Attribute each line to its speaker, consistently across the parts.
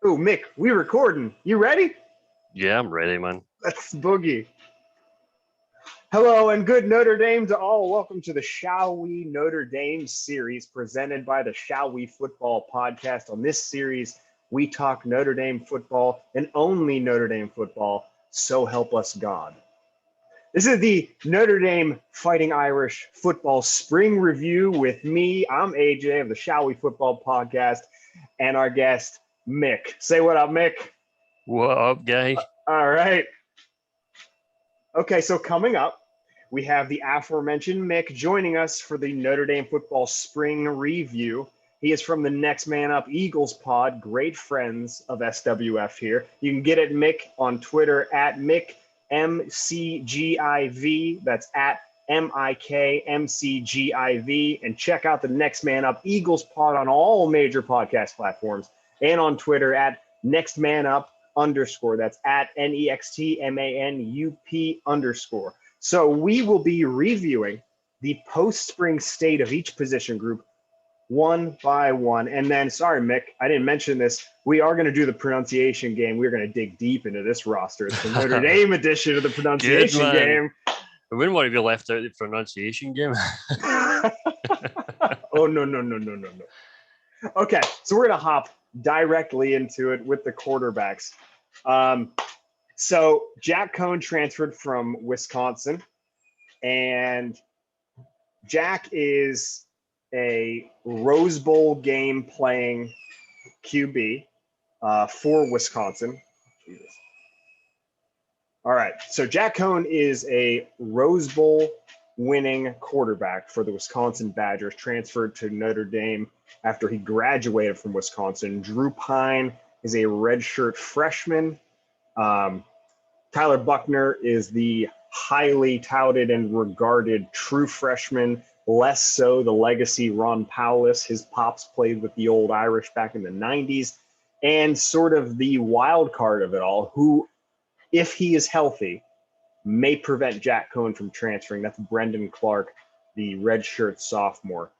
Speaker 1: Oh, Mick, we recording. You ready?
Speaker 2: Yeah, I'm ready, man.
Speaker 1: Let's boogie. Hello and good Notre Dame to all. Welcome to the Shall We Notre Dame series presented by the Shall We Football podcast. On this series, we talk Notre Dame football and only Notre Dame football. So help us God. This is the Notre Dame Fighting Irish football spring review with me. I'm AJ of the Shall We Football podcast and our guest, Mick. Say what up, Mick.
Speaker 2: What up, guy?
Speaker 1: All right. Okay, so coming up, we have the aforementioned Mick joining us for the Notre Dame football spring review. He is from the Next Man Up Eagles pod, great friends of SWF here. You can get at Mick on Twitter at Mik MCGIV. That's at MIK MCGIV. And check out the Next Man Up Eagles pod on all major podcast platforms and on Twitter at Next Man Up _. That's at NEXTMANUP _. So we will be reviewing the post-spring state of each position group one by one. And then, sorry, Mick, I didn't mention this. We are going to do the pronunciation game. We're going to dig deep into this roster. It's the Notre Dame edition of the pronunciation game.
Speaker 2: I wouldn't want to be left out of the pronunciation game.
Speaker 1: Oh, no. Okay, so we're going to hop directly into it with the quarterbacks. So Jack Coan transferred from Wisconsin, and Jack is a Rose Bowl game playing QB for Wisconsin. Jesus. All right, so Jack Coan is a Rose Bowl winning quarterback for the Wisconsin Badgers, transferred to Notre Dame after he graduated from Wisconsin. Drew Pine is a redshirt freshman. Tyler Buchner is the highly touted and regarded true freshman, less so the legacy Ron Powless. His pops played with the old Irish back in the 90s, and sort of the wild card of it all, who, if he is healthy, may prevent Jack Coan from transferring. That's Brendan Clark, the redshirt sophomore.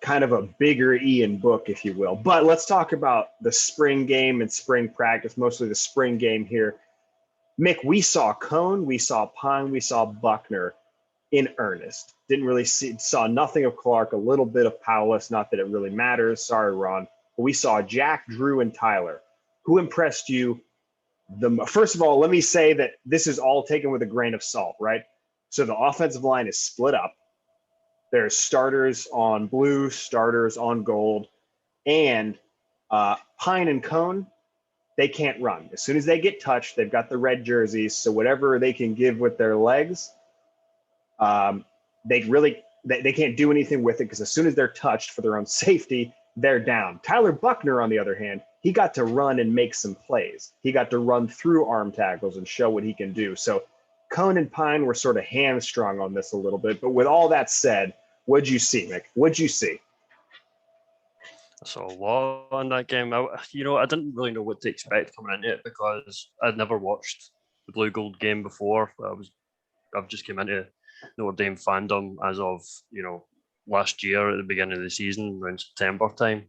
Speaker 1: Kind of a bigger Ian book, if you will. But let's talk about the spring game and spring practice, mostly the spring game here. Mick, we saw Coan, we saw Pine, we saw Buchner in earnest. Didn't really saw nothing of Clark, a little bit of Powless, not that it really matters. Sorry, Ron. But we saw Jack, Drew, and Tyler. Who impressed you first of all, let me say that this is all taken with a grain of salt, right? So the offensive line is split up. There's starters on blue, starters on gold, and Pine and Coan, they can't run. As soon as they get touched, they've got the red jerseys, so whatever they can give with their legs, they can't do anything with it because as soon as they're touched for their own safety, they're down. Tyler Buchner, on the other hand, he got to run and make some plays. He got to run through arm tackles and show what he can do. So Coan and Pine were sort of hamstrung on this a little bit. But with all that said, what'd you see, Mick? What'd you see?
Speaker 2: I saw a lot on that game. I didn't really know what to expect coming into it because I'd never watched the Blue Gold game before. I've just come into Notre Dame fandom as of last year at the beginning of the season, around September time.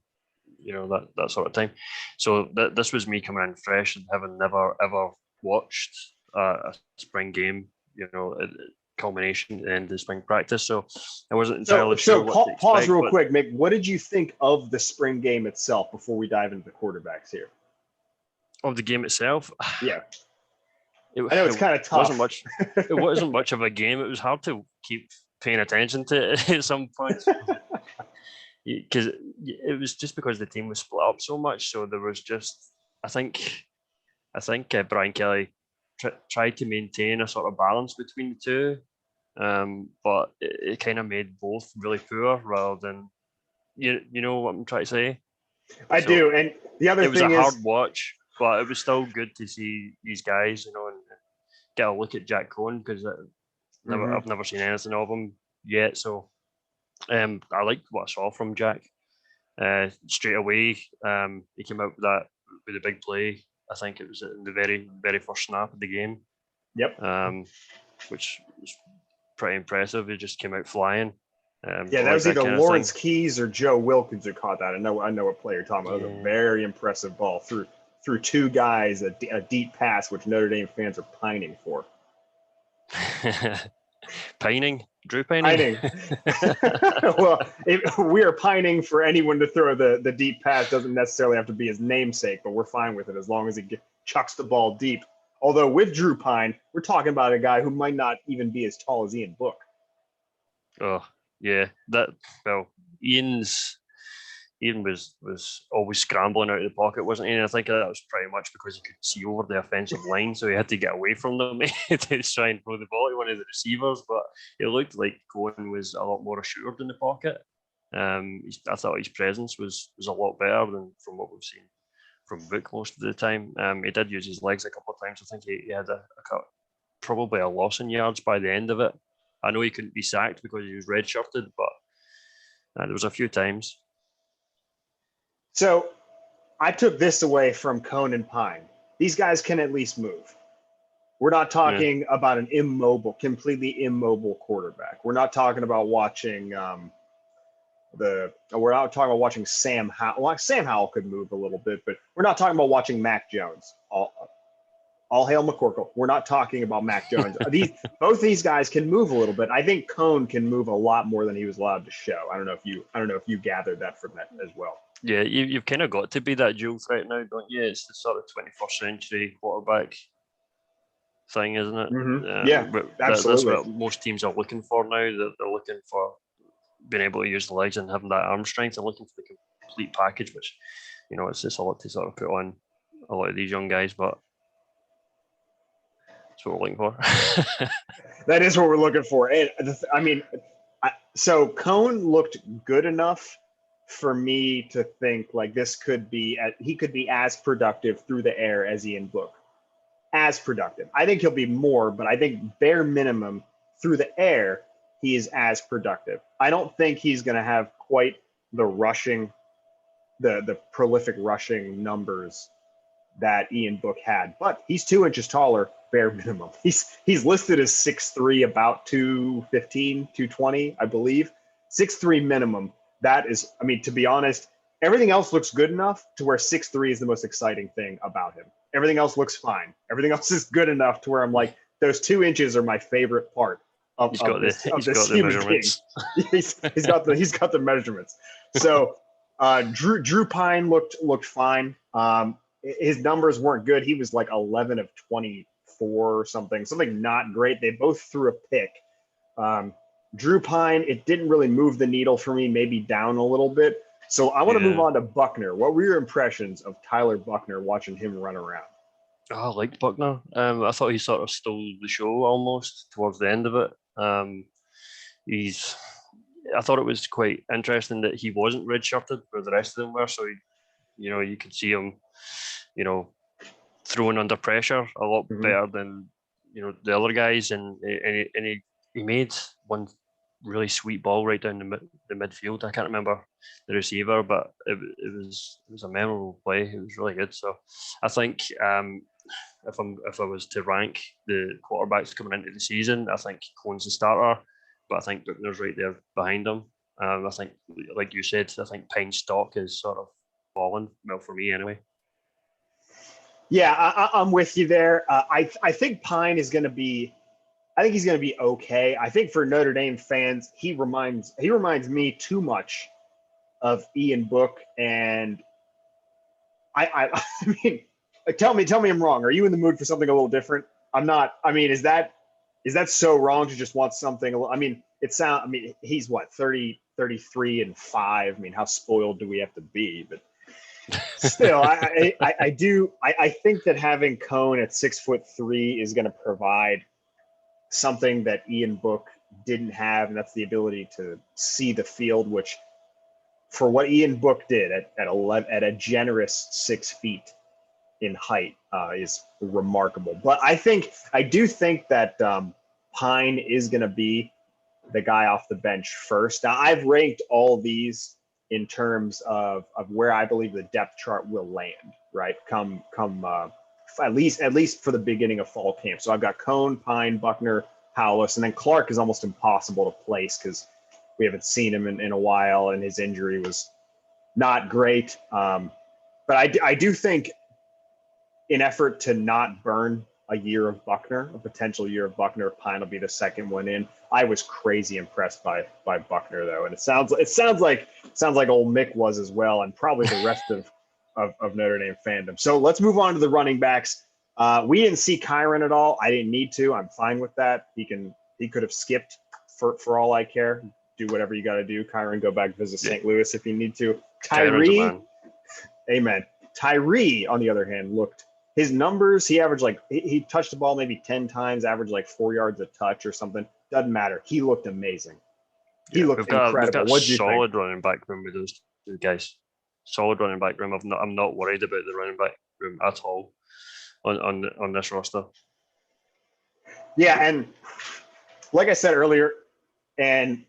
Speaker 2: That sort of time. So this was me coming in fresh and having never ever watched a spring game. Culmination at the end of the spring practice. So I wasn't entirely sure what to expect.
Speaker 1: Pause real quick, Mick. What did you think of the spring game itself before we dive into the quarterbacks here?
Speaker 2: Of the game itself?
Speaker 1: Yeah. I know it's kind of tough.
Speaker 2: It wasn't much of a game. It was hard to keep paying attention to it at some points. Because it was just because the team was split up so much. So there was just, I think Brian Kelly tried to maintain a sort of balance between the two, but it kind of made both really poor rather than, you know what I'm trying to say?
Speaker 1: I do, and the other thing is... It was a
Speaker 2: hard watch, but it was still good to see these guys, and get a look at Jack Coan, because I've never seen anything of him yet, so I liked what I saw from Jack. Straight away, he came out with a big play. I think it was in the very, very first snap of the game.
Speaker 1: Yep.
Speaker 2: Which was pretty impressive. He just came out flying.
Speaker 1: Yeah, that was either Lawrence Keys or Joe Wilkins who caught that. I know what player you're talking about. It was a very impressive ball through two guys, a deep pass, which Notre Dame fans are pining for.
Speaker 2: Pining? Drew pining?
Speaker 1: Well, we are pining for anyone to throw the deep pass. Doesn't necessarily have to be his namesake, but we're fine with it as long as he chucks the ball deep. Although with Drew Pine, we're talking about a guy who might not even be as tall as Ian Book.
Speaker 2: Oh, yeah. Ian was always scrambling out of the pocket, wasn't he? And I think that was pretty much because he could see over the offensive line, so he had to get away from them to try and throw the ball to one of the receivers. But it looked like Cohen was a lot more assured in the pocket. I thought his presence was a lot better than from what we've seen from Vic most of the time. He did use his legs a couple of times. I think he had probably a loss in yards by the end of it. I know he couldn't be sacked because he was redshirted, but there was a few times.
Speaker 1: So I took this away from Cone and Pine. These guys can at least move. We're not talking about an completely immobile quarterback. We're not talking about watching we're not talking about watching Sam Howell. Well, Sam Howell could move a little bit, but we're not talking about watching Mac Jones. All hail McCorkle. We're not talking about Mac Jones. Both these guys can move a little bit. I think Cone can move a lot more than he was allowed to show. I don't know if you gathered that from that as well.
Speaker 2: Yeah, you've kind of got to be that dual threat now, don't you? It's the sort of 21st century quarterback thing, isn't it?
Speaker 1: Mm-hmm. Yeah,
Speaker 2: That's
Speaker 1: absolutely.
Speaker 2: what most teams are looking for now. They're looking for being able to use the legs and having that arm strength and looking for the complete package, which, it's just a lot to sort of put on a lot of these young guys, but that's what we're looking for.
Speaker 1: That is what we're looking for. And so Cone looked good enough for me to think like he could be as productive through the air as Ian Book. As productive. I think he'll be more, but I think bare minimum through the air, he is as productive. I don't think he's going to have quite the prolific rushing numbers that Ian Book had, but he's 2 inches taller, bare minimum. He's listed as 6'3", about 215, 220, I believe. 6'3" minimum. That is, to be honest, everything else looks good enough to where 6'3" is the most exciting thing about him. Everything else looks fine. Everything else is good enough to where I'm like, those 2 inches are my favorite part of this human being. He's got the measurements. So Drew Pine looked fine. His numbers weren't good. He was like 11 of 24 or something not great. They both threw a pick. Drew Pine, it didn't really move the needle for me, maybe down a little bit. So I want to move on to Buckner. What were your impressions of Tyler Buckner watching him run around?
Speaker 2: Oh, I liked Buckner. I thought he sort of stole the show almost towards the end of it. I thought it was quite interesting that he wasn't redshirted where the rest of them were. So, you could see him, throwing under pressure a lot better than, the other guys. And he made one really sweet ball right down the midfield. I can't remember the receiver, but it was a memorable play. It was really good. So I think if I was to rank the quarterbacks coming into the season, I think Cohen's the starter, but I think Buckner's right there behind him. I think, like you said, I think Pine's stock is sort of fallen. Well, for me anyway.
Speaker 1: Yeah, I'm with you there. I think Pine is going to be. I think he's going to be okay. I think for Notre Dame fans, he reminds me too much of Ian Book, and I mean, tell me I'm wrong. Are you in the mood for something a little different? I'm not. Is that so wrong to just want something? He's what 30, 33 and 5. How spoiled do we have to be? But still, I think that having Cone at 6'3" is going to provide something that Ian Book didn't have, and that's the ability to see the field, which for what Ian Book did at a generous 6 feet in height is remarkable. But I do think that Pine is going to be the guy off the bench first. Now, I've ranked all these in terms of where I believe the depth chart will land, right? Come at least for the beginning of fall camp. So I've got Cone, Pine, Buckner, Howless, and then Clark is almost impossible to place because we haven't seen him in a while, and his injury was not great. But I do think, in effort to not burn a year of Buckner, a potential year of Buckner, Pine will be the second one in. I was crazy impressed by Buckner though, and it sounds like old Mik was as well, and probably the rest of Notre Dame fandom. So let's move on to the running backs. We didn't see Kyron at all. I didn't need to. I'm fine with that. He could have skipped for all I care. Do whatever you got to do. Kyron, go back visit St. Louis if you need to. Tyree, amen. Tyree, on the other hand, looked. His numbers, he averaged he touched the ball maybe 10 times, averaged 4 yards a touch or something. Doesn't matter. He looked amazing. He looked incredible.
Speaker 2: We've got
Speaker 1: what do you
Speaker 2: solid
Speaker 1: think?
Speaker 2: running back room with those two guys. Solid running back room. I'm not worried about the running back room at all on this roster.
Speaker 1: Yeah, and like I said earlier, and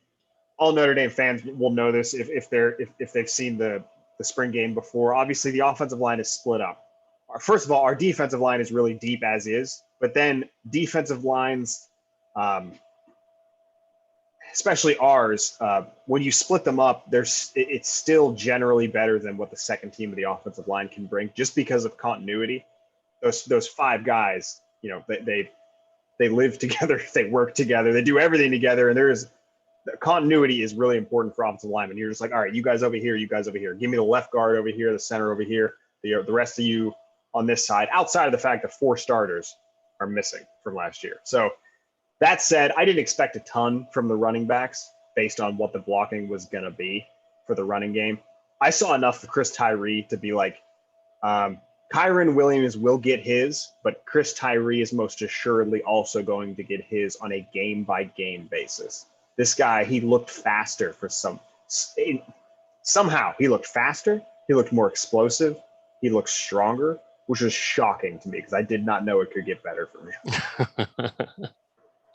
Speaker 1: all Notre Dame fans will know this if they've seen the spring game before. Obviously, the offensive line is split up. First of all, our defensive line is really deep as is, but then defensive lines, especially ours, when you split them up, it's still generally better than what the second team of the offensive line can bring, just because of continuity. Those five guys, they live together, they work together, they do everything together, and continuity is really important for offensive linemen. You're just like, all right, you guys over here, you guys over here. Give me the left guard over here, the center over here, the rest of you on this side, outside of the fact that 4 starters are missing from last year. So that said, I didn't expect a ton from the running backs based on what the blocking was going to be for the running game. I saw enough for Chris Tyree to be like, Kyron Williams will get his, but Chris Tyree is most assuredly also going to get his on a game-by-game basis. This guy, he looked faster somehow he looked faster. He looked more explosive. He looked stronger, which was shocking to me because I did not know it could get better from him.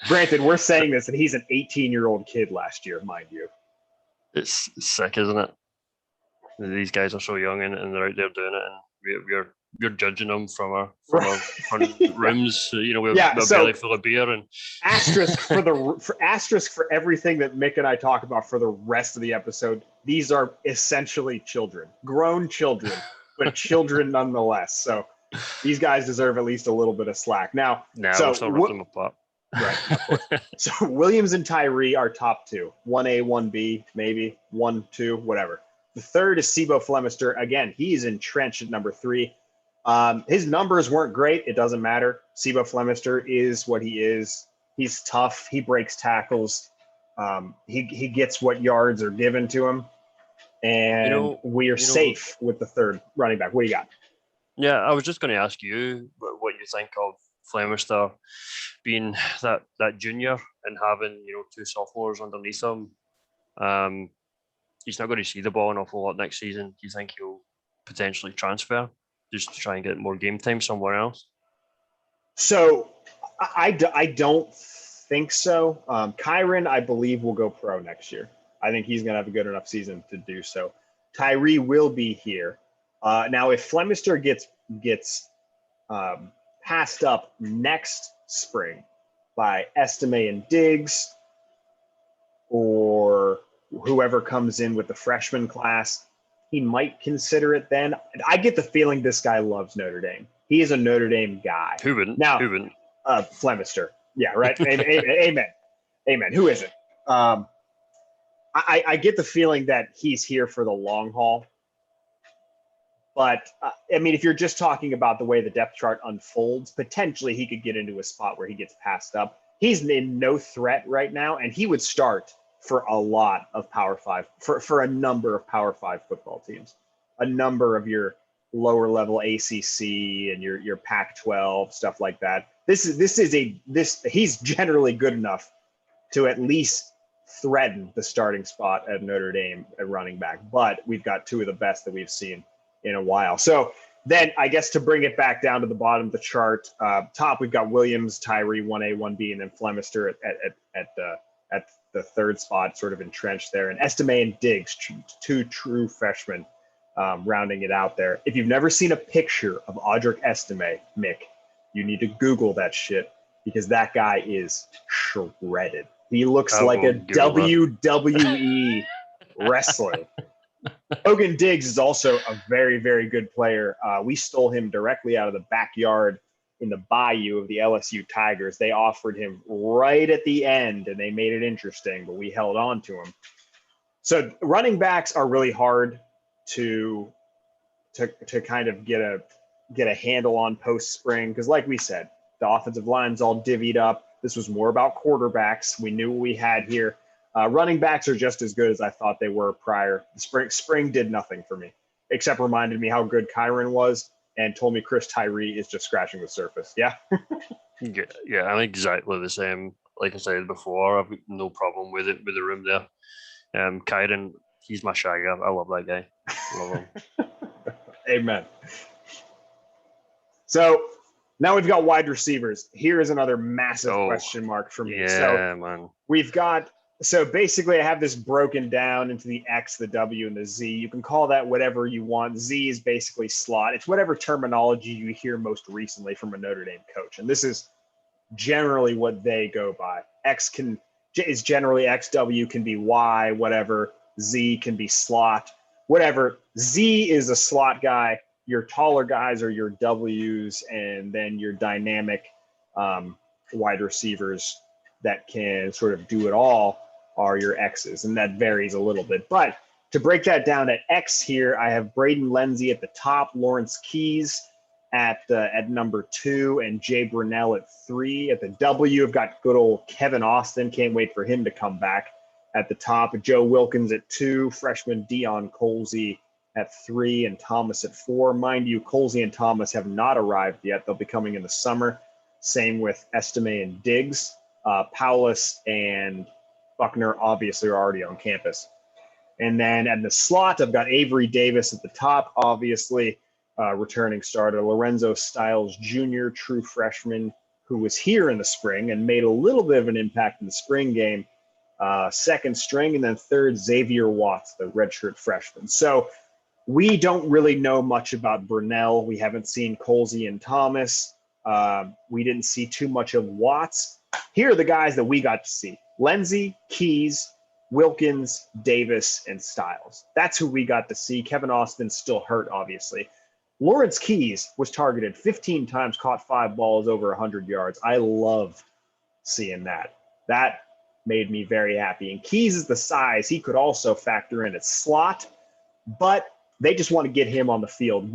Speaker 1: Granted, we're saying this, and he's an 18-year-old kid last year, mind you.
Speaker 2: It's sick, isn't it? These guys are so young and they're out there doing it, and we're judging them from our front rooms. We're belly full of beer and
Speaker 1: asterisk for everything that Mik and I talk about for the rest of the episode. These are essentially children, grown children, but children nonetheless. So these guys deserve at least a little bit of slack. Now,
Speaker 2: we'll still rip them apart.
Speaker 1: Right, of course. So Williams and Tyree are top 2, 1A, 1B, maybe 1, 2, whatever. The third is Sibo Flemister. Again, he's entrenched at number 3. His numbers weren't great. It doesn't matter. Sibo Flemister is what he is. He's tough. He breaks tackles. He gets what yards are given to him. And we are safe with the third running back. What do you got?
Speaker 2: Yeah, I was just going to ask you what you think of Flemister being that junior and having 2 sophomores underneath him. He's not going to see the ball an awful lot next season. Do you think he'll potentially transfer just to try and get more game time somewhere else?
Speaker 1: So I don't think so. Kyron, I believe, will go pro next year. I think he's going to have a good enough season to do so. Tyree will be here. Now, if Flemister gets passed up next spring by Estime and Diggs or whoever comes in with the freshman class, he might consider it then. I get the feeling this guy loves Notre Dame. He is a Notre Dame guy.
Speaker 2: Who wouldn't?
Speaker 1: Flemister. Yeah, right. Amen. Amen. Who isn't? I get the feeling that he's here for the long haul. But, if you're just talking about the way the depth chart unfolds, potentially he could get into a spot where he gets passed up. He's in no threat right now, and he would start for a lot of Power 5, for a number of Power 5 football teams, a number of your lower level ACC and your Pac-12, stuff like that. He's generally good enough to at least threaten the starting spot at Notre Dame at running back, but we've got 2 of the best that we've seen in a while. So then I guess to bring it back down to the bottom of the chart, top, we've got Williams, Tyree, 1A, 1B, and then Flemister at the third spot, sort of entrenched there, and Estime and Diggs, 2 true freshmen, rounding it out there. If you've never seen a picture of Audric Estime, Mik, you need to Google that shit because that guy is shredded. He looks
Speaker 2: I
Speaker 1: like a
Speaker 2: will Google that.
Speaker 1: WWE wrestler. Logan Diggs is also a very, very good player. We stole him directly out of the backyard in the bayou of the LSU Tigers. They offered him right at the end, and they made it interesting, but we held on to him. So running backs are really hard to kind of get a handle on post spring because, like we said, the offensive line's all divvied up. This was more about quarterbacks. We knew what we had here. Running backs are just as good as I thought they were prior. Spring did nothing for me, except reminded me how good Kyron was and told me Chris Tyree is just scratching the surface. Yeah.
Speaker 2: Yeah, I'm exactly the same. Like I said before, I've got no problem with it with the room there. Kyron, he's my shagger. I love that guy. Love him.
Speaker 1: Amen. So now we've got wide receivers. Here is another massive question mark for me.
Speaker 2: Yeah,
Speaker 1: so
Speaker 2: man.
Speaker 1: We've got, so basically I have this broken down into the X, the W, and the Z. You can call that whatever you want. Z is basically slot. It's whatever terminology you hear most recently from a Notre Dame coach. And this is generally what they go by. X is generally X, W can be Y, whatever. Z can be slot, whatever. Z is a slot guy. Your taller guys are your W's, and then your dynamic wide receivers that can sort of do it all are your X's, and that varies a little bit. But to break that down at X here, I have Braden Lenzy at the top, Lawrence Keys at number 2, and Jay Brunell at 3. At the W, I've got good old Kevin Austin. Can't wait for him to come back at the top. Joe Wilkins at 2, freshman Dion Colsey at 3, and Thomas at 4. Mind you, Colsey and Thomas have not arrived yet. They'll be coming in the summer. Same with Estime and Diggs. Paulus and Buckner obviously are already on campus. And then at the slot, I've got Avery Davis at the top, obviously, returning starter. Lorenzo Stiles Jr., true freshman, who was here in the spring and made a little bit of an impact in the spring game. Second string, and then third, Xavier Watts, the redshirt freshman. So we don't really know much about Brunell. We haven't seen Colsey and Thomas. We didn't see too much of Watts. Here are the guys that we got to see: Lenzy, Keys, Wilkins, Davis, and Stiles. That's who we got to see. Kevin Austin's still hurt, obviously. Lawrence Keys was targeted 15 times, caught 5 balls over 100 yards. I love seeing that. That made me very happy. And Keys is the size. He could also factor in at slot, but they just want to get him on the field.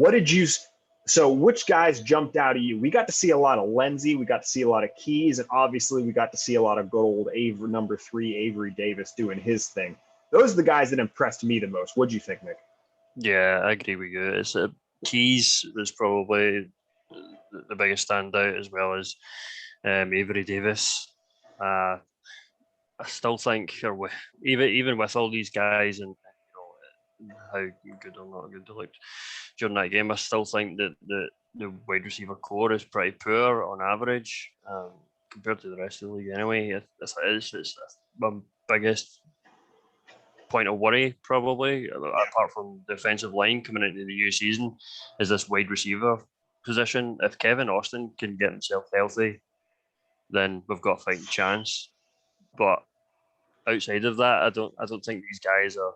Speaker 1: So which guys jumped out at you? We got to see a lot of Lenzy. We got to see a lot of Keys. And obviously we got to see a lot of good old number 3, Avery Davis, doing his thing. Those are the guys that impressed me the most. What'd you think, Nick?
Speaker 2: Yeah, I agree with you. It's Keys was probably the biggest standout, as well as Avery Davis. I still think, even with all these guys and how good or not good they looked during that game, I still think that the wide receiver core is pretty poor on average compared to the rest of the league. Anyway, it's my biggest point of worry, probably, apart from the defensive line coming into the new season, is this wide receiver position. If Kevin Austin can get himself healthy, then we've got a fighting chance. But outside of that, I don't think these guys are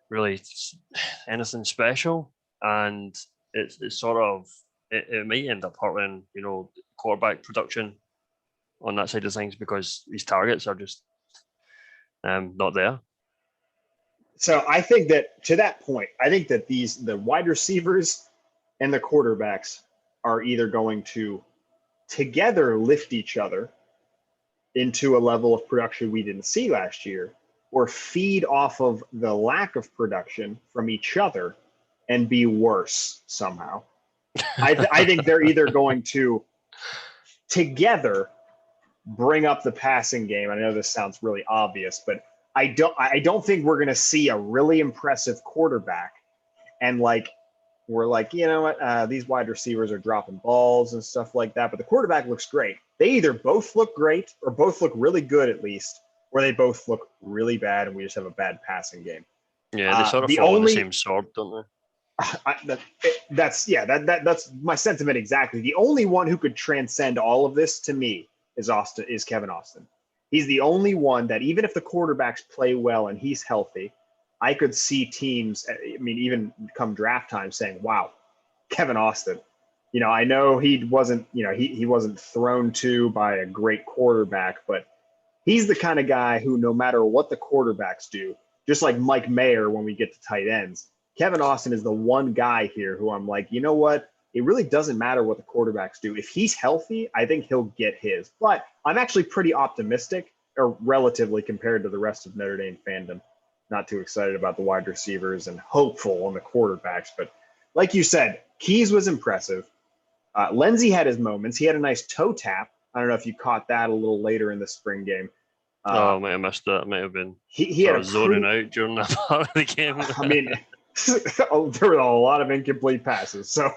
Speaker 2: really anything special, and it's sort of it might end up hurting quarterback production on that side of things, because these targets are just not there.
Speaker 1: So I think that, to that point, I think that the wide receivers and the quarterbacks are either going to together lift each other into a level of production we didn't see last year, or feed off of the lack of production from each other and be worse somehow. I think they're either going to together bring up the passing game. I know this sounds really obvious, but I don't think we're going to see a really impressive quarterback and we're like, you know what, these wide receivers are dropping balls and stuff like that, but the quarterback looks great. They either both look great, or both look really good at least, or they both look really bad and we just have a bad passing game.
Speaker 2: Yeah, they sort of fall on the same sword, don't they?
Speaker 1: That's my sentiment exactly. The only one who could transcend all of this to me is Kevin Austin. He's the only one that even if the quarterbacks play well and he's healthy, I could see teams, I mean, even come draft time saying, wow, Kevin Austin. You know, I know he wasn't, you know, he wasn't thrown to by a great quarterback, but he's the kind of guy who, no matter what the quarterbacks do, just like Mike Mayer when we get to tight ends, Kevin Austin is the one guy here who I'm like, you know what? It really doesn't matter what the quarterbacks do. If he's healthy, I think he'll get his. But I'm actually pretty optimistic, or relatively compared to the rest of Notre Dame fandom. Not too excited about the wide receivers and hopeful on the quarterbacks. But like you said, Keys was impressive. Lenzy had his moments. He had a nice toe tap. I don't know if you caught that a little later in the spring game.
Speaker 2: I might have missed that. It might have been.
Speaker 1: He had a
Speaker 2: zoning out during that part of the game.
Speaker 1: I mean, there were a lot of incomplete passes. So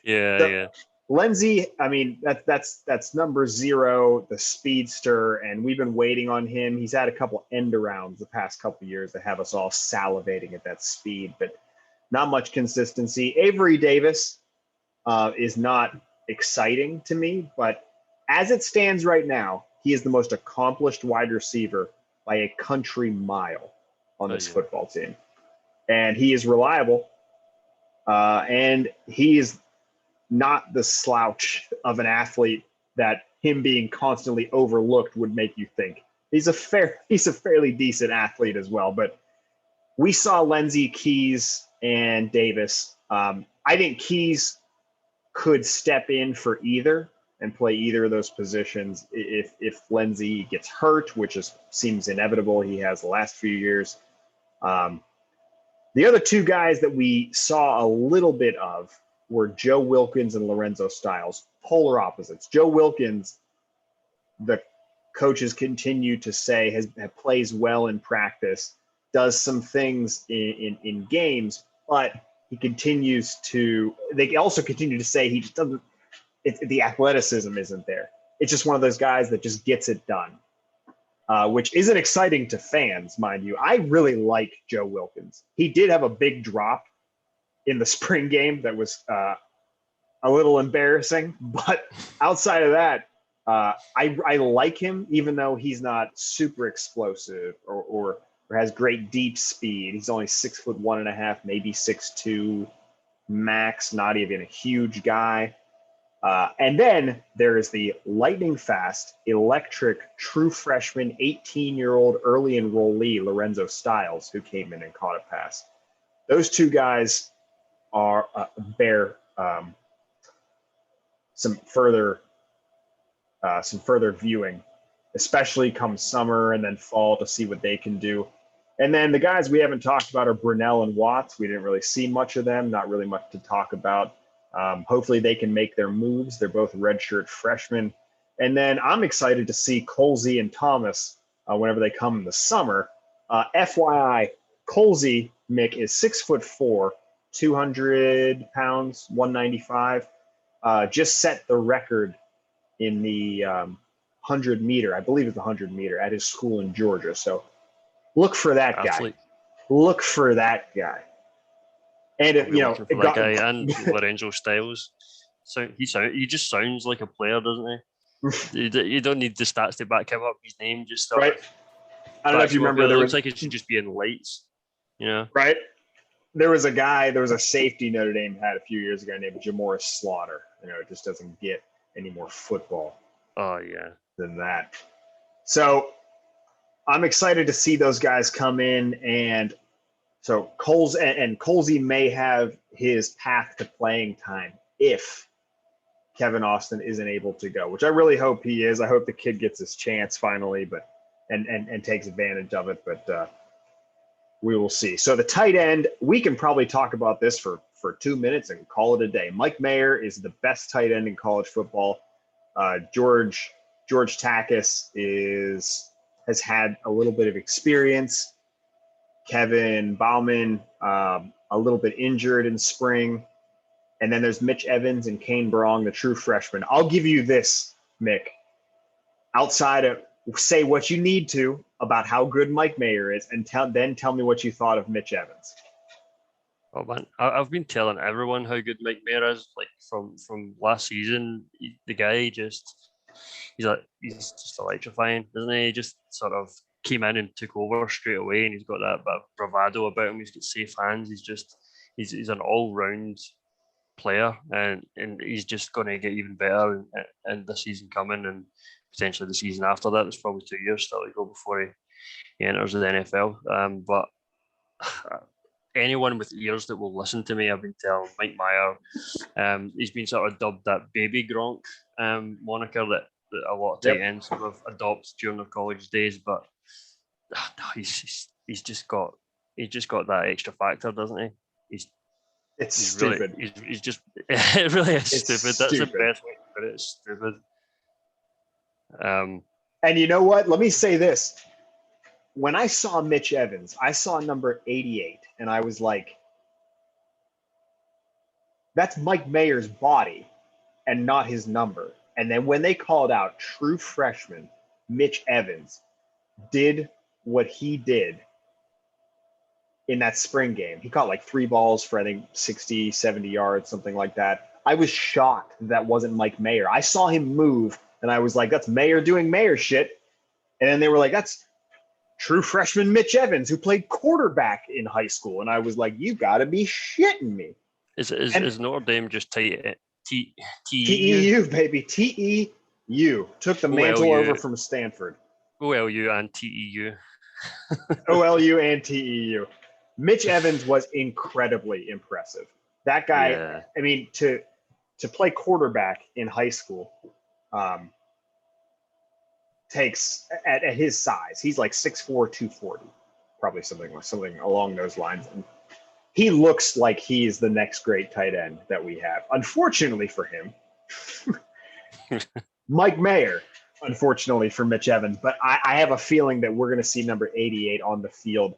Speaker 2: yeah.
Speaker 1: Lenzy, I mean, that's number 0, the speedster, and we've been waiting on him. He's had a couple end arounds the past couple of years that have us all salivating at that speed, but not much consistency. Avery Davis is not exciting to me, but as it stands right now, he is the most accomplished wide receiver by a country mile on this football team. And he is reliable, and he is not the slouch of an athlete that him being constantly overlooked would make you think. He's a fairly decent athlete as well. But we saw Lenzy, Keys, and Davis. I think Keys could step in for either and play either of those positions if Lenzy gets hurt, which seems inevitable. He has the last few years. The other two guys that we saw a little bit of were Joe Wilkins and Lorenzo Styles, polar opposites. Joe Wilkins, the coaches continue to say plays well in practice, does some things in games, but they also continue to say he just doesn't, the athleticism isn't there. It's just one of those guys that just gets it done, which isn't exciting to fans, mind you. I really like Joe Wilkins. He did have a big drop in the spring game that was a little embarrassing, but outside of that, I like him, even though he's not super explosive or has great deep speed. He's only 6'1.5", maybe 6'2", max, not even a huge guy. And then there is the lightning fast, electric, true freshman, 18-year-old early enrollee, Lorenzo Styles, who came in and caught a pass. Those two guys bear some further viewing, especially come summer and then fall, to see what they can do. And then the guys we haven't talked about are Brunell and Watts. We didn't really see much of them, not really much to talk about. Hopefully they can make their moves. They're both redshirt freshmen. And then I'm excited to see Colsey and Thomas whenever they come in the summer. FYI, Colsey, Mik, is 6'4", 200 pounds, 195. Just set the record in the 100 meter, I believe it's the 100 meter, at his school in Georgia. So look for that guy. Look for that guy. And
Speaker 2: that guy and Lorenzo Styles. So he just sounds like a player, doesn't he? You don't need the stats to back him up. His name just
Speaker 1: right. I don't know if you remember.
Speaker 2: It looks like it should just be in lights.
Speaker 1: Right. There was a safety Notre Dame had a few years ago named Jamoris Slaughter. It just doesn't get any more football.
Speaker 2: Oh yeah.
Speaker 1: Than that. So I'm excited to see those guys come in, and so Colsey may have his path to playing time if Kevin Austin isn't able to go, which I really hope he is. I hope the kid gets his chance finally, but and takes advantage of it. But we will see. So the tight end, we can probably talk about this for 2 minutes and call it a day. Mike Mayer is the best tight end in college football. George Takis has had a little bit of experience. Kevin Bauman, a little bit injured in spring. And then there's Mitch Evans and Kane Brong, the true freshman. I'll give you this, Mik. Outside of, say what you need to about how good Mike Mayer is, and then tell me what you thought of Mitch Evans.
Speaker 2: Oh man, I've been telling everyone how good Mike Mayer is. Like from last season, the guy just he's just electrifying, isn't he? He just sort of came in and took over straight away, and he's got that bit of bravado about him. He's got safe hands. He's an all round player, and he's just going to get even better in the season coming, and potentially the season after that. There's probably 2 years still to go before he enters the NFL. But anyone with ears that will listen to me, I've been telling Mike Meyer, he's been sort of dubbed that baby Gronk moniker that a lot of tight ends sort of adopt during their college days. But he's just got that extra factor, doesn't he?
Speaker 1: It's
Speaker 2: He's
Speaker 1: stupid.
Speaker 2: Really, he's just it really is
Speaker 1: It's
Speaker 2: stupid. That's the best way to put it. It's stupid.
Speaker 1: And you know what? Let me say this. When I saw Mitch Evans, I saw number 88, and I was like, that's Mike Mayer's body and not his number. And then when they called out true freshman Mitch Evans did what he did in that spring game. He caught like 3 balls for, I think, 60, 70 yards, something like that. I was shocked that wasn't Mike Mayer. I saw him move, and I was like, that's Mayer doing Mayer shit. And then they were like, that's true freshman Mitch Evans, who played quarterback in high school. And I was like, you got to be shitting me.
Speaker 2: Is Notre Dame just TEU,
Speaker 1: baby. TEU. Took the mantle over from Stanford.
Speaker 2: OLU and TEU.
Speaker 1: OLU and TEU. Mitch Evans was incredibly impressive. That guy, I mean, to play quarterback in high school takes, at his size, he's like 6'4", 240, probably something along those lines. And he looks like he is the next great tight end that we have. Unfortunately for him, Mike Mayer, unfortunately for Mitch Evans, but I have a feeling that we're going to see number 88 on the field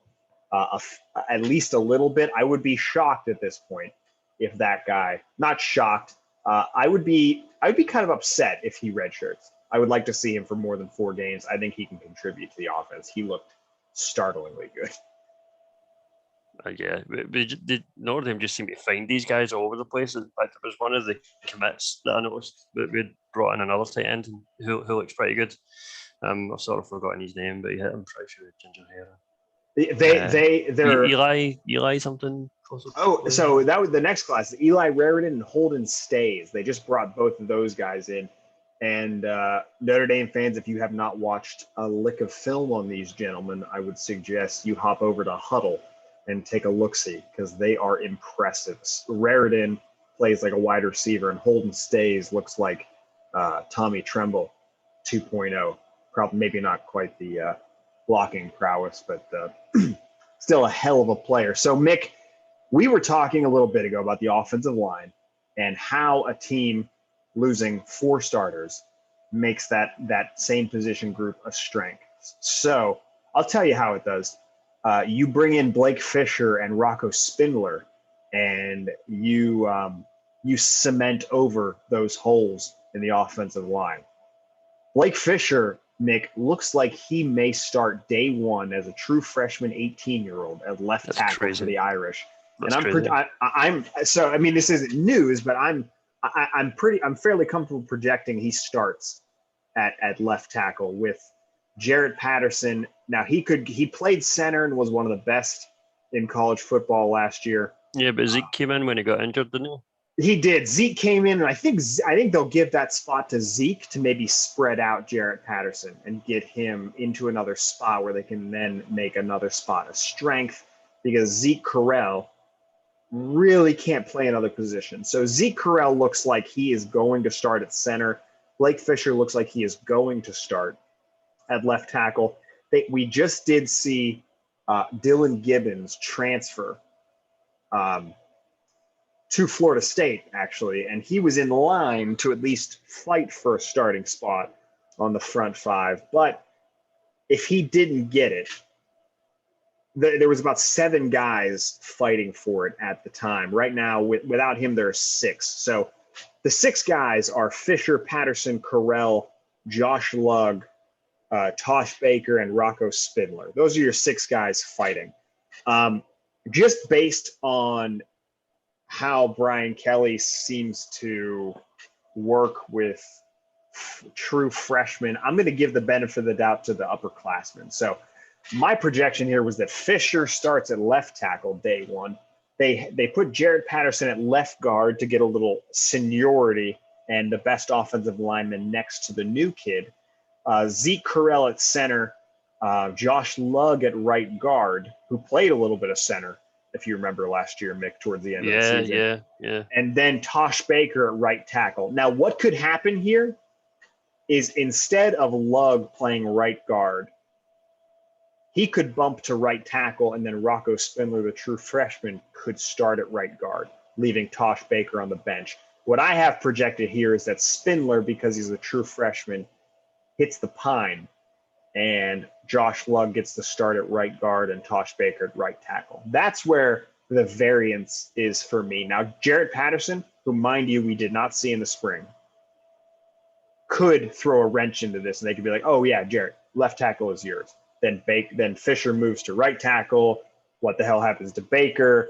Speaker 1: at least a little bit. I would be shocked at this point if that guy, not shocked, I would be kind of upset if he redshirts. I would like to see him for more than 4 games. I think he can contribute to the offense. He looked startlingly good.
Speaker 2: Did Notre Dame just seem to find these guys all over the place? In fact, it was one of the commits that I noticed that we'd brought in another tight end who looks pretty good. I've sort of forgotten his name, but I'm pretty sure ginger hair.
Speaker 1: They're
Speaker 2: Eli something.
Speaker 1: So that was the next class. Eli Raritan and Holden Stays. They just brought both of those guys in. And Notre Dame fans, if you have not watched a lick of film on these gentlemen, I would suggest you hop over to Huddle and take a look-see, because they are impressive. Raritan plays like a wide receiver, and Holden Stays looks like Tommy Tremble 2.0. Probably maybe not quite the blocking prowess, but still a hell of a player. So, Mick, we were talking a little bit ago about the offensive line and how a team losing 4 starters makes that same position group a strength. So I'll tell you how it does. You bring in Blake Fisher and Rocco Spindler, and you cement over those holes in the offensive line. Blake Fisher, Mick, looks like he may start day one as a true freshman 18-year-old at left tackle for the Irish.
Speaker 2: That's
Speaker 1: and
Speaker 2: crazy.
Speaker 1: I'm so, I mean, this isn't news, but I'm fairly comfortable projecting he starts at left tackle with Jarrett Patterson. Now he played center and was one of the best in college football last year.
Speaker 2: Yeah, but Zeke came in when he got injured, didn't he?
Speaker 1: He did. Zeke came in, and I think they'll give that spot to Zeke to maybe spread out Jarrett Patterson and get him into another spot where they can then make another spot a strength, because Zeke Correll really can't play another position. So Zeke Correll looks like he is going to start at center. Blake Fisher looks like he is going to start at left tackle. We just did see Dylan Gibbons transfer to Florida State, actually, and he was in line to at least fight for a starting spot on the front 5. But if he didn't get it, there was about 7 guys fighting for it at the time. Right now, without him, there are 6. So the 6 guys are Fisher, Patterson, Correll, Josh Lugg, Tosh Baker, and Rocco Spindler. Those are your 6 guys fighting. Just based on how Brian Kelly seems to work with true freshmen. I'm going to give the benefit of the doubt to the upperclassmen. So my projection here was that Fisher starts at left tackle day one. They put Jared Patterson at left guard to get a little seniority and the best offensive lineman next to the new kid. Zeke Correll at center, Josh Lugg at right guard, who played a little bit of center, if you remember last year, Mick, towards the end of the season.
Speaker 2: Yeah.
Speaker 1: And then Tosh Baker at right tackle. Now, what could happen here is instead of Lugg playing right guard, he could bump to right tackle, and then Rocco Spindler, the true freshman, could start at right guard, leaving Tosh Baker on the bench. What I have projected here is that Spindler, because he's a true freshman, hits the pine, and Josh Lugg gets the start at right guard and Tosh Baker at right tackle. That's where the variance is for me. Now, Jared Patterson, who, mind you, we did not see in the spring, could throw a wrench into this, and they could be like, oh, yeah, Jared, left tackle is yours. Then Fisher moves to right tackle. What the hell happens to Baker?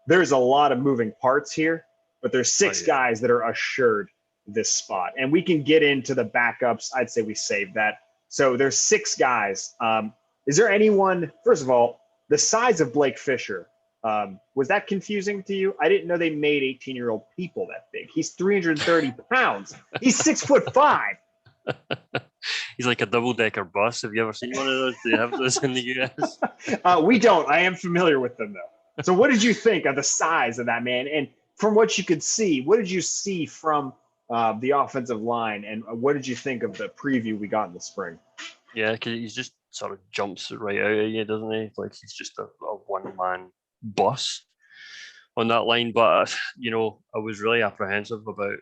Speaker 1: There's a lot of moving parts here, but there's six guys that are assured this spot. And we can get into the backups. I'd say we save that. So there's six guys. Is there anyone, first of all, the size of Blake Fisher, was that confusing to you? I didn't know they made 18-year-old people that big. He's 330 pounds. He's 6'5".
Speaker 2: He's like a double-decker bus. Have you ever seen one of those? Do you have those in the US?
Speaker 1: We don't. I am familiar with them, though. So what did you think of the size of that man? And from what you could see, what did you see from the offensive line? And what did you think of the preview we got in the spring?
Speaker 2: Yeah, because he just sort of jumps right out at you, doesn't he? Like he's just a one-man bus on that line. But, I was really apprehensive about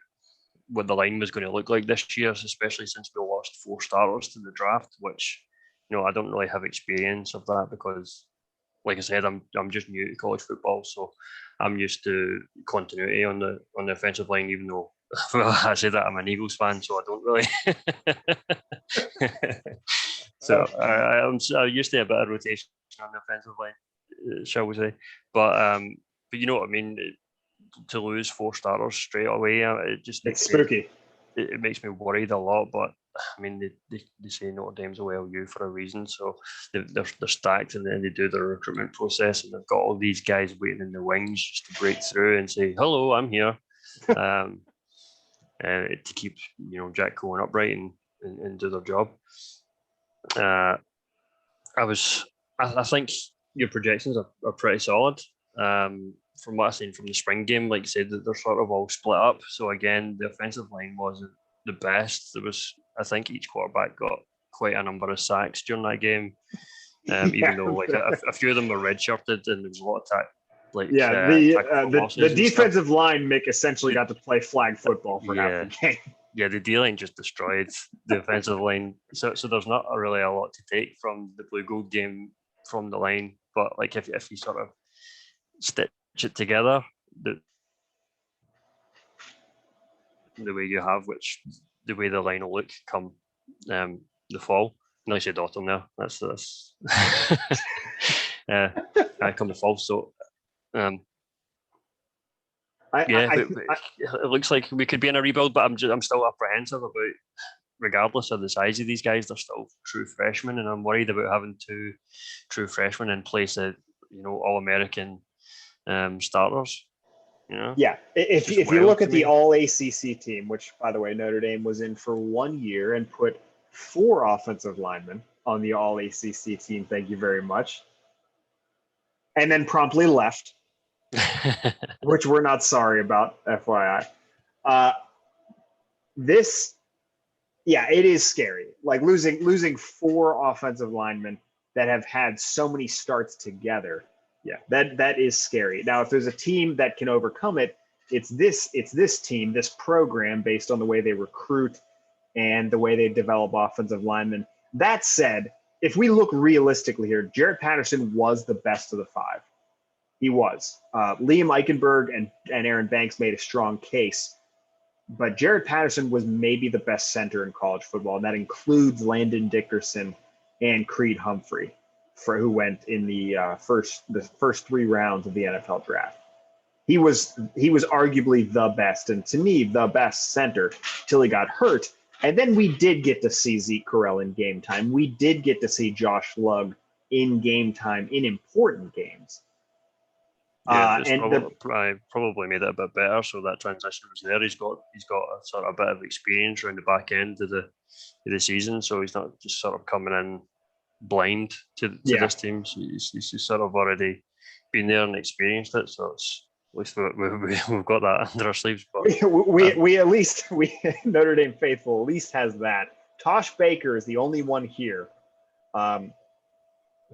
Speaker 2: what the line was going to look like this year, especially since we lost 4 starters to the draft, which, I don't really have experience of that because, like I said, I'm just new to college football, so I'm used to continuity on the offensive line, even though I say that I'm an Eagles fan, so I don't really. So I'm used to a bit of rotation on the offensive line, shall we say? But you know what I mean. To lose 4 starters straight away,
Speaker 1: it's spooky.
Speaker 2: It makes me worried a lot. But I mean, they say Notre Dame's a LU for a reason, so they're stacked, and then they do their recruitment process, and they've got all these guys waiting in the wings just to break through and say, "Hello, I'm here," and to keep Jack Cohen upright and do their job. I think your projections are pretty solid. From what I've seen from the spring game, like you said, that they're sort of all split up. So again, the offensive line wasn't the best. I think each quarterback got quite a number of sacks during that game. Even though like a few of them were redshirted and there was a lot of
Speaker 1: the defensive line, Mick, essentially got to play flag football for half the game.
Speaker 2: Yeah, the D-line just destroyed the offensive line. So there's not really a lot to take from the blue gold game from the line. But like if you sort of stitch it together, the way you have, the way the line will look come the fall. No, I said autumn there. That's come the fall. So it looks like we could be in a rebuild, but I'm still apprehensive about, regardless of the size of these guys, they're still true freshmen, and I'm worried about having 2 true freshmen in place of All-American starters.
Speaker 1: Yeah, if you look at the All ACC team, which by the way Notre Dame was in for 1 year and put 4 offensive linemen on the All ACC team, thank you very much, and then promptly left. Which we're not sorry about, FYI. It is scary. Like losing 4 offensive linemen that have had so many starts together. Yeah, that is scary. Now, if there's a team that can overcome it, it's this team, this program, based on the way they recruit and the way they develop offensive linemen. That said, if we look realistically here, Jared Patterson was the best of the 5. He was. Liam Eichenberg and Aaron Banks made a strong case, but Jared Patterson was maybe the best center in college football, and that includes Landon Dickerson and Creed Humphrey, who went in the first 3 rounds of the NFL draft. He was arguably the best, and to me, the best center till he got hurt. And then we did get to see Zeke Correll in game time. We did get to see Josh Lugg in game time in important games.
Speaker 2: Yeah, it's
Speaker 1: And
Speaker 2: probably made it a bit better, so that transition was there. He's got a sort of bit of experience around the back end of the season, so he's not just sort of coming in blind to this team. So he's sort of already been there and experienced it. So it's at least we've got that under our sleeves. But
Speaker 1: we at least Notre Dame faithful at least has that. Tosh Baker is the only one here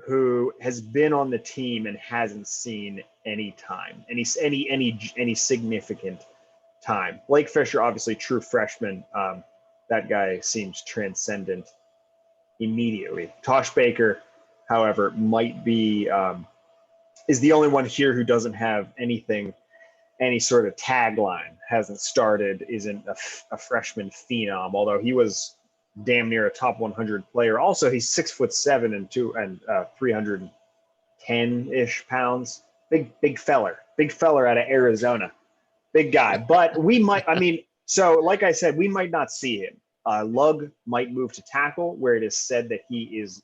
Speaker 1: who has been on the team and hasn't seen any time, any significant time. Blake Fisher, obviously true freshman. That guy seems transcendent immediately. Tosh Baker, however, might be is the only one here who doesn't have anything, any sort of tagline, hasn't started, isn't a freshman phenom, although he was damn near a top 100 player. Also, he's 6'7" and 310-ish pounds. Big feller out of Arizona. Big guy. But we might, so like I said, we might not see him. Lugg might move to tackle, where it is said that he is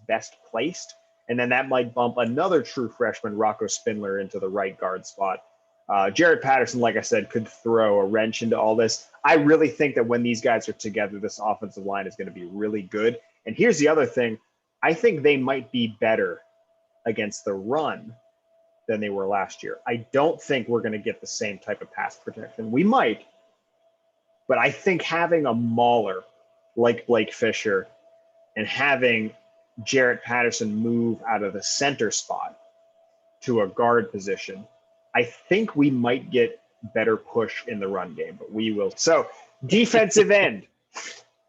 Speaker 1: best placed. And then that might bump another true freshman, Rocco Spindler, into the right guard spot. Jared Patterson, like I said, could throw a wrench into all this. I really think that when these guys are together, this offensive line is going to be really good. And here's the other thing. I think they might be better against the run than they were last year. I don't think we're going to get the same type of pass protection. We might, but I think having a mauler like Blake Fisher and having Jarrett Patterson move out of the center spot to a guard position, I think we might get better push in the run game, but we will. So defensive end,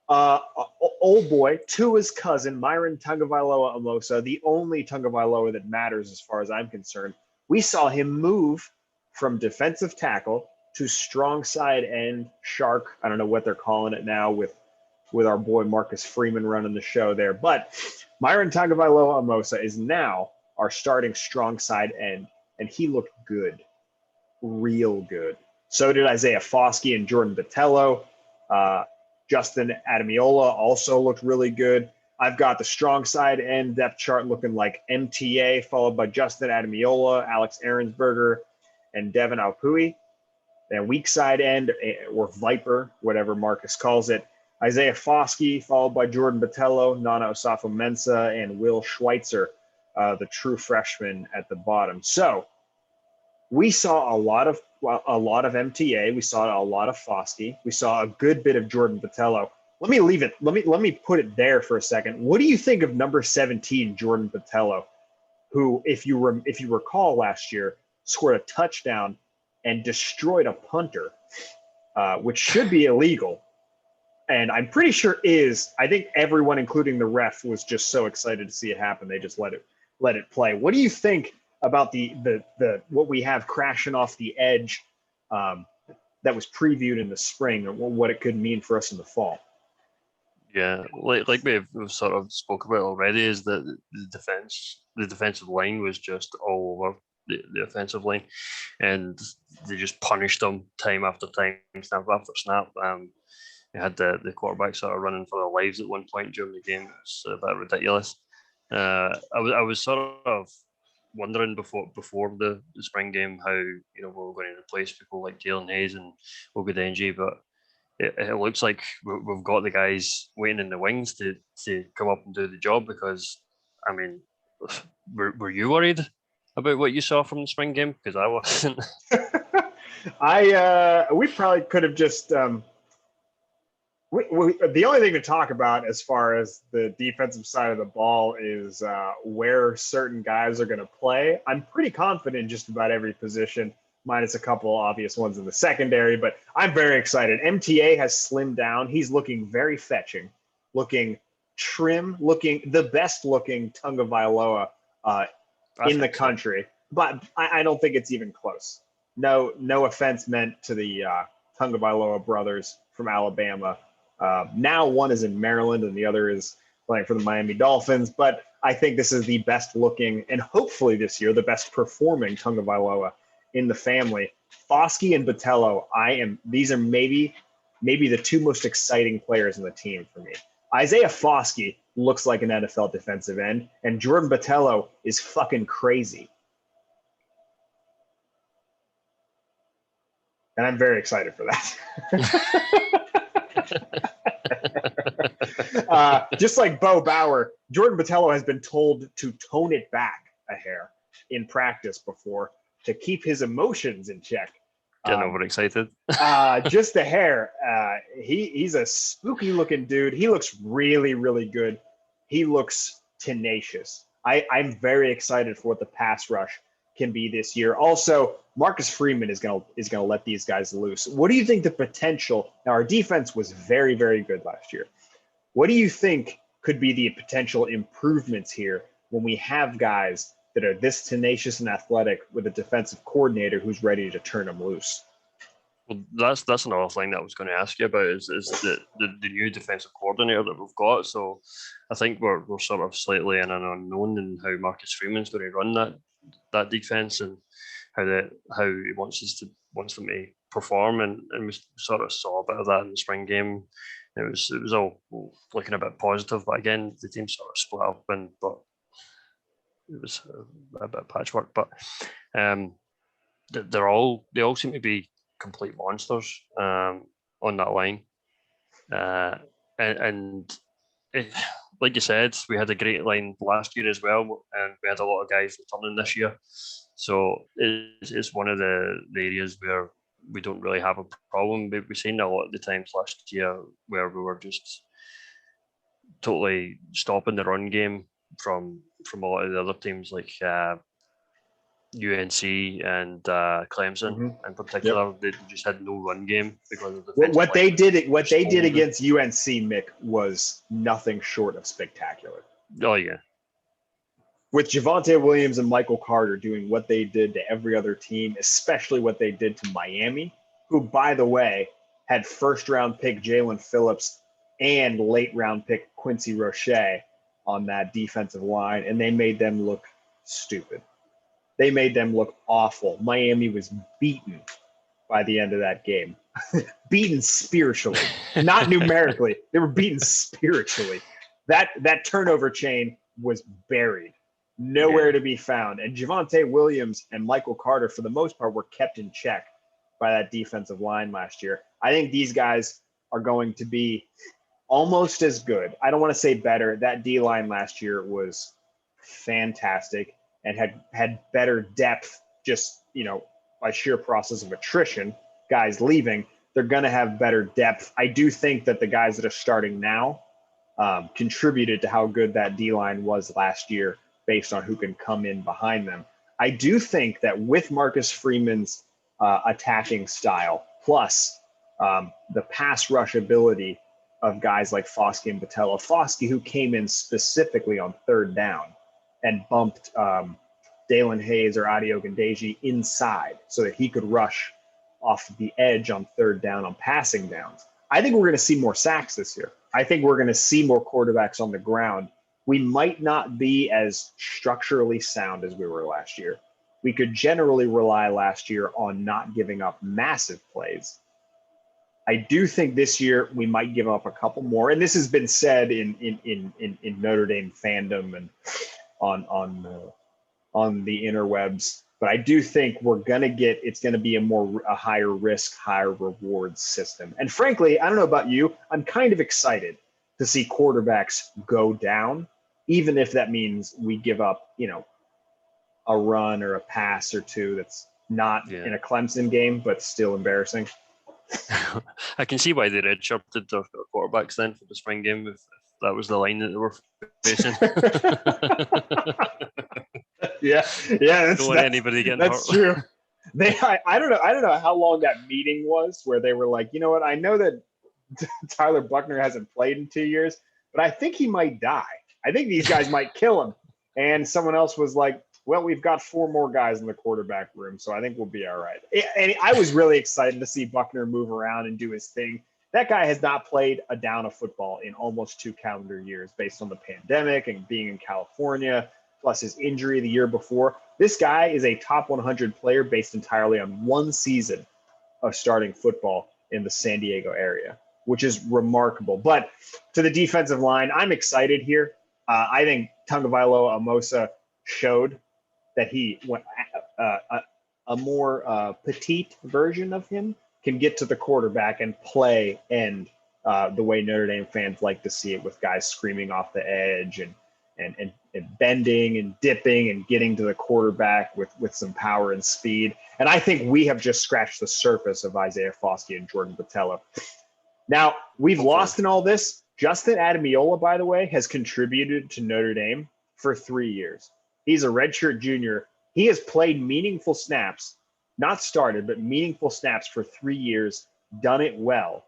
Speaker 1: old boy, Tua's cousin, Myron Tagovailoa Amosa, the only Tagovailoa that matters as far as I'm concerned. We saw him move from defensive tackle to strong side end shark. I don't know what they're calling it now with our boy Marcus Freeman running the show there. But Myron Tagovailoa Amosa is now our starting strong side end, and he looked good, real good. So did Isaiah Foskey and Jordan Botelho. Justin Adamiola also looked really good. I've got the strong side end depth chart looking like MTA, followed by Justin Adamiola, Alex Ahrensberger, and Devin Alpui. And weak side end, or Viper, whatever Marcus calls it, Isaiah Foskey, followed by Jordan Botelho, Nana Osafo-Mensah, and Will Schweitzer, the true freshman at the bottom. So we saw a lot of MTA. We saw a lot of Foskey. We saw a good bit of Jordan Botelho. Let me leave it. Let me put it there for a second. What do you think of number 17, Jordan Botelho, who, if you recall last year, scored a touchdown and destroyed a punter, which should be illegal, and I'm pretty sure is. I think everyone, including the ref, was just so excited to see it happen, they just let it play. What do you think about the what we have crashing off the edge that was previewed in the spring, or what it could mean for us in the fall?
Speaker 2: Yeah, like we've sort of spoke about already, is that the defensive line was just all over the offensive line, and they just punished them time after time, snap after snap. They had the quarterback sort of running for their lives at one point during the game. It's a bit ridiculous. I was sort of wondering before the spring game how we were going to replace people like Jalen Hayes and Ogudenge, but it looks like we've got the guys waiting in the wings to come up and do the job. Because I mean, were you worried about what you saw from the spring game? Because I wasn't.
Speaker 1: We probably could have just. The only thing to talk about as far as the defensive side of the ball is where certain guys are going to play. I'm pretty confident in just about every position, minus a couple obvious ones in the secondary, but I'm very excited. MTA has slimmed down. He's looking very fetching, looking trim, looking the best looking Tagovailoa in the country. But I don't think it's even close. No offense meant to the Tagovailoa brothers from Alabama. Now one is in Maryland and the other is playing for the Miami Dolphins. But I think this is the best looking, and hopefully this year, the best performing Tagovailoa in the family. Foskey and Botelho, these are maybe maybe the two most exciting players in the team for me. Isaiah Foskey looks like an NFL defensive end, and Jordan Botelho is fucking crazy. And I'm very excited for that. Just like Bo Bauer, Jordan Botelho has been told to tone it back a hair in practice before to keep his emotions in check.
Speaker 2: Getting overexcited.
Speaker 1: Just the hair. He's a spooky looking dude. He looks really, really good. He looks tenacious. I'm very excited for what the pass rush can be this year. Also, Marcus Freeman is gonna let these guys loose. What do you think the potential? Now, our defense was very, very good last year. What do you think could be the potential improvements here when we have guys that are this tenacious and athletic with a defensive coordinator who's ready to turn them loose?
Speaker 2: Well, that's another thing that I was going to ask you about is the new defensive coordinator that we've got. So I think we're sort of slightly in an unknown in how Marcus Freeman's going to run that defense and how he wants them to perform, and we sort of saw a bit of that in the spring game. It was all looking a bit positive, but again the team sort of split up, but it was a bit of patchwork. But they all seem to be complete monsters on that line, and it, like you said, we had a great line last year as well, and we had a lot of guys returning this year. So it's one of the areas where we don't really have a problem. We've seen a lot of the times last year where we were just totally stopping the run game from a lot of the other teams like UNC and Clemson in particular. Yep. They just had no run game because of the
Speaker 1: what they did against UNC, Mick, was nothing short of spectacular.
Speaker 2: Oh yeah.
Speaker 1: With Javonte Williams and Michael Carter doing what they did to every other team, especially what they did to Miami, who, by the way, had first-round pick Jalen Phillips and late-round pick Quincy Roche on that defensive line, and they made them look stupid. They made them look awful. Miami was beaten by the end of that game. Beaten spiritually, not numerically. They were beaten spiritually. That turnover chain was buried. Nowhere to be found. And Javonte Williams and Michael Carter, for the most part, were kept in check by that defensive line last year. I think these guys are going to be almost as good. I don't want to say better. That D-line last year was fantastic and had better depth just, by sheer process of attrition, guys leaving. They're going to have better depth. I do think that the guys that are starting now contributed to how good that D-line was last year, based on who can come in behind them. I do think that with Marcus Freeman's attacking style, plus the pass rush ability of guys like Foskey and Botelho, Foskey, who came in specifically on third down and bumped Dalen Hayes or Adi Ogundeji inside so that he could rush off the edge on third down on passing downs. I think we're going to see more sacks this year. I think we're going to see more quarterbacks on the ground. We might not be as structurally sound as we were last year. We could generally rely last year on not giving up massive plays. I do think this year we might give up a couple more, and this has been said in Notre Dame fandom and on the interwebs. But I do think it's going to be a higher risk, higher reward system. And frankly, I don't know about you, I'm kind of excited to see quarterbacks go down, even if that means we give up, a run or a pass or two that's not in a Clemson game, but still embarrassing.
Speaker 2: I can see why they redshirted their quarterbacks then for the spring game if that was the line that they were facing.
Speaker 1: yeah,
Speaker 2: don't want anybody getting hurt.
Speaker 1: That's true. I don't know how long that meeting was where they were like, you know what, I know that Tyler Buckner hasn't played in 2 years, but I think he might die. I think these guys might kill him. And someone else was like, well, we've got 4 more guys in the quarterback room, so I think we'll be all right. And I was really excited to see Buckner move around and do his thing. That guy has not played a down of football in almost 2 calendar years based on the pandemic and being in California, plus his injury the year before. This guy is a top 100 player based entirely on 1 season of starting football. in the San Diego area, which is remarkable. But to the defensive line, I'm excited here. I think Tagovailoa Amosa showed that a more petite version of him can get to the quarterback and play end the way Notre Dame fans like to see it, with guys screaming off the edge and bending and dipping and getting to the quarterback with some power and speed. And I think we have just scratched the surface of Isaiah Foskey and Jordan Botelho. Now, we've lost in all this. Justin Adamiola, by the way, has contributed to Notre Dame for 3 years. He's a redshirt junior. He has played meaningful snaps, not started, but meaningful snaps for 3 years, done it well.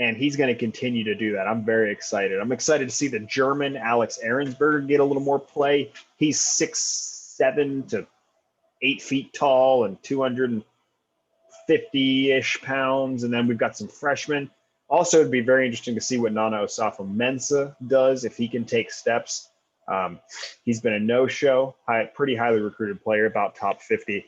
Speaker 1: And he's going to continue to do that. I'm very excited. I'm excited to see the German Alex Ahrensberger get a little more play. He's 6'7" to 8 feet tall and 250-ish pounds. And then we've got some freshmen. Also, it'd be very interesting to see what Nana Osafo-Mensah does if he can take steps. He's been a no-show, pretty highly recruited player, about top 50.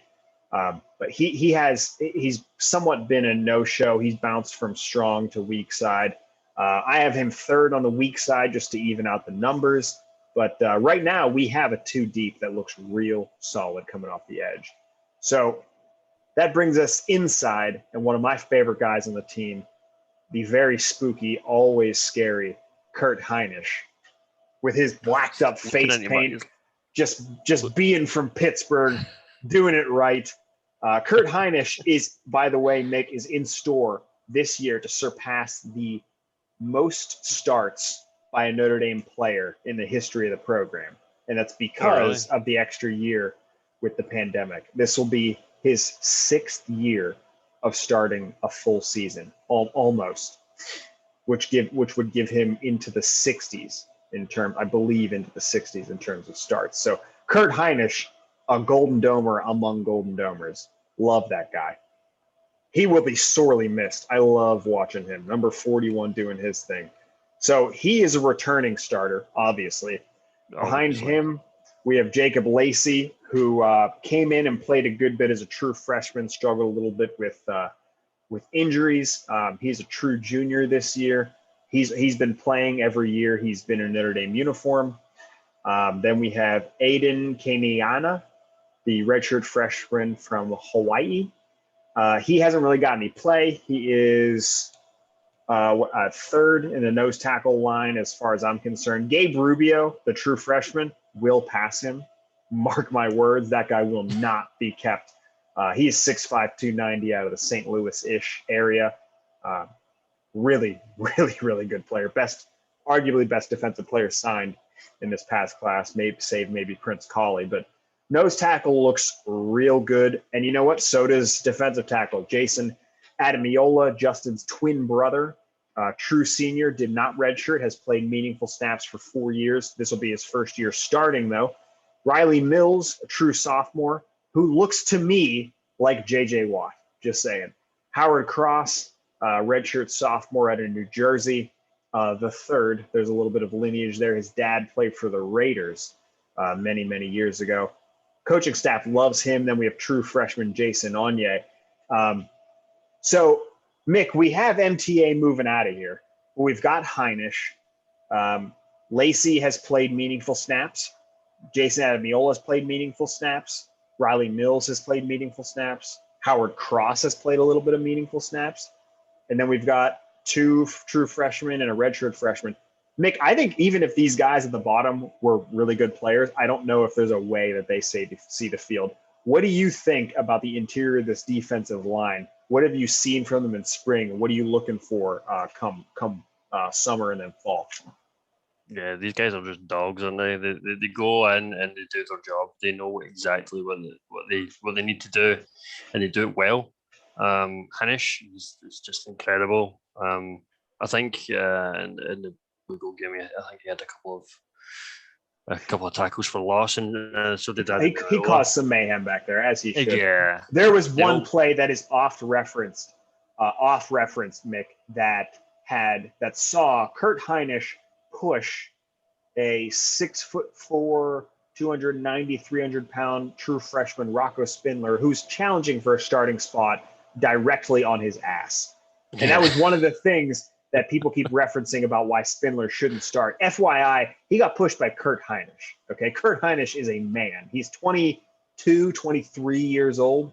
Speaker 1: But he's somewhat been a no-show. He's bounced from strong to weak side. I have him third on the weak side just to even out the numbers. But right now we have a 2 deep that looks real solid coming off the edge. So that brings us inside, and one of my favorite guys on the team, the very spooky, always scary Kurt Heinisch, with his blacked up face paint, just being from Pittsburgh, doing it right. Kurt Heinisch is, by the way, Mick, is in store this year to surpass the most starts by a Notre Dame player in the history of the program. And that's because of the extra year with the pandemic. This will be his 6th year of starting a full season, almost, which would give him into the 60s I believe into the 60s in terms of starts. So Kurt Heinisch, a Golden Domer among Golden Domers. Love that guy. He will be sorely missed. I love watching him. Number 41 doing his thing. So he is a returning starter, obviously. Behind him, we have Jacob Lacey, who came in and played a good bit as a true freshman, struggled a little bit with injuries. He's a true junior this year. He's been playing every year. He's been in a Notre Dame uniform. Then we have Aiden Kaniana, the redshirt freshman from Hawaii. He hasn't really got any play. He is third in the nose tackle line as far as I'm concerned. Gabe Rubio, the true freshman, will pass him. Mark my words, that guy will not be kept. He is 6'5", 290 out of the St. Louis-ish area. Really, really, really good player. Arguably best defensive player signed in this past class, maybe Prince Colley. But nose tackle looks real good. And you know what? So does defensive tackle. Jason Adamiola, Justin's twin brother, true senior, did not redshirt, has played meaningful snaps for 4 years. This will be his first year starting, though. Riley Mills, a true sophomore, who looks to me like J.J. Watt, just saying. Howard Cross, redshirt sophomore out of New Jersey, the third. There's a little bit of lineage there. His dad played for the Raiders many, many years ago. Coaching staff loves him. Then we have true freshman Jason Onye. So, Mick, we have MTA moving out of here. We've got Heinisch. Lacey has played meaningful snaps. Jason Adamiola has played meaningful snaps. Riley Mills has played meaningful snaps. Howard Cross has played a little bit of meaningful snaps. And then we've got 2 true freshmen and a redshirt freshman. Mick, I think even if these guys at the bottom were really good players, I don't know if there's a way that they see the field. What do you think about the interior of this defensive line? What have you seen from them in spring? What are you looking for come summer and then fall?
Speaker 2: Yeah, these guys are just dogs, aren't they? They go in and they do their job. They know exactly what they need to do, and they do it well. Heinisch is just incredible. I think in the Google game, I think he had a couple of tackles for loss, and so did that.
Speaker 1: He caused some mayhem back there, as he should.
Speaker 2: Yeah,
Speaker 1: there was one play that is off referenced, Mick, that saw Kurt Heinisch push a 6'4", 290, 300-pound true freshman Rocco Spindler, who's challenging for a starting spot, directly on his ass. And that was one of the things that people keep referencing about why Spindler shouldn't start. FYI, he got pushed by Kurt Hinish. Okay, Kurt Hinish is a man. He's 22, 23 years old.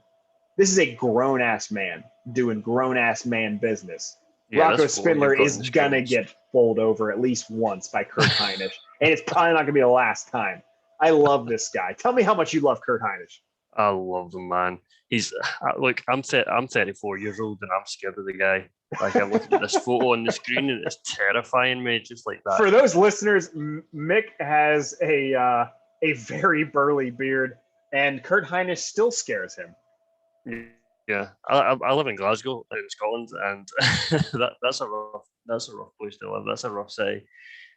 Speaker 1: This is a grown-ass man doing grown-ass man business.
Speaker 2: Yeah,
Speaker 1: Rocco Spindler is going to get bowled over at least once by Kurt Hinish, and it's probably not going to be the last time. I love this guy. Tell me how much you love Kurt Hinish.
Speaker 2: I love him, man. He's look. I'm 34 years old, and I'm scared of the guy. Like, I'm looking at this photo on the screen, and it's terrifying me, just like that.
Speaker 1: For those listeners, Mik has a very burly beard, and Kurt Hinish still scares him.
Speaker 2: Yeah, I live in Glasgow, in Scotland, and that's a rough place to live. That's a rough city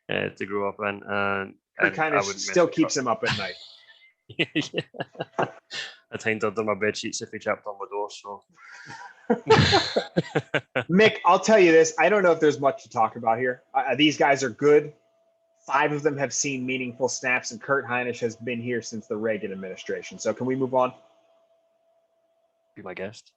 Speaker 2: to grow up in, and
Speaker 1: Kurt Hinish still keeps him up at night.
Speaker 2: Yeah. At times under my bed sheets if he chapped on my door. So,
Speaker 1: Mik, I'll tell you this: I don't know if there's much to talk about here. These guys are good. 5 of them have seen meaningful snaps, and Kurt Hinish has been here since the Reagan administration. So, can we move on?
Speaker 2: Be my guest.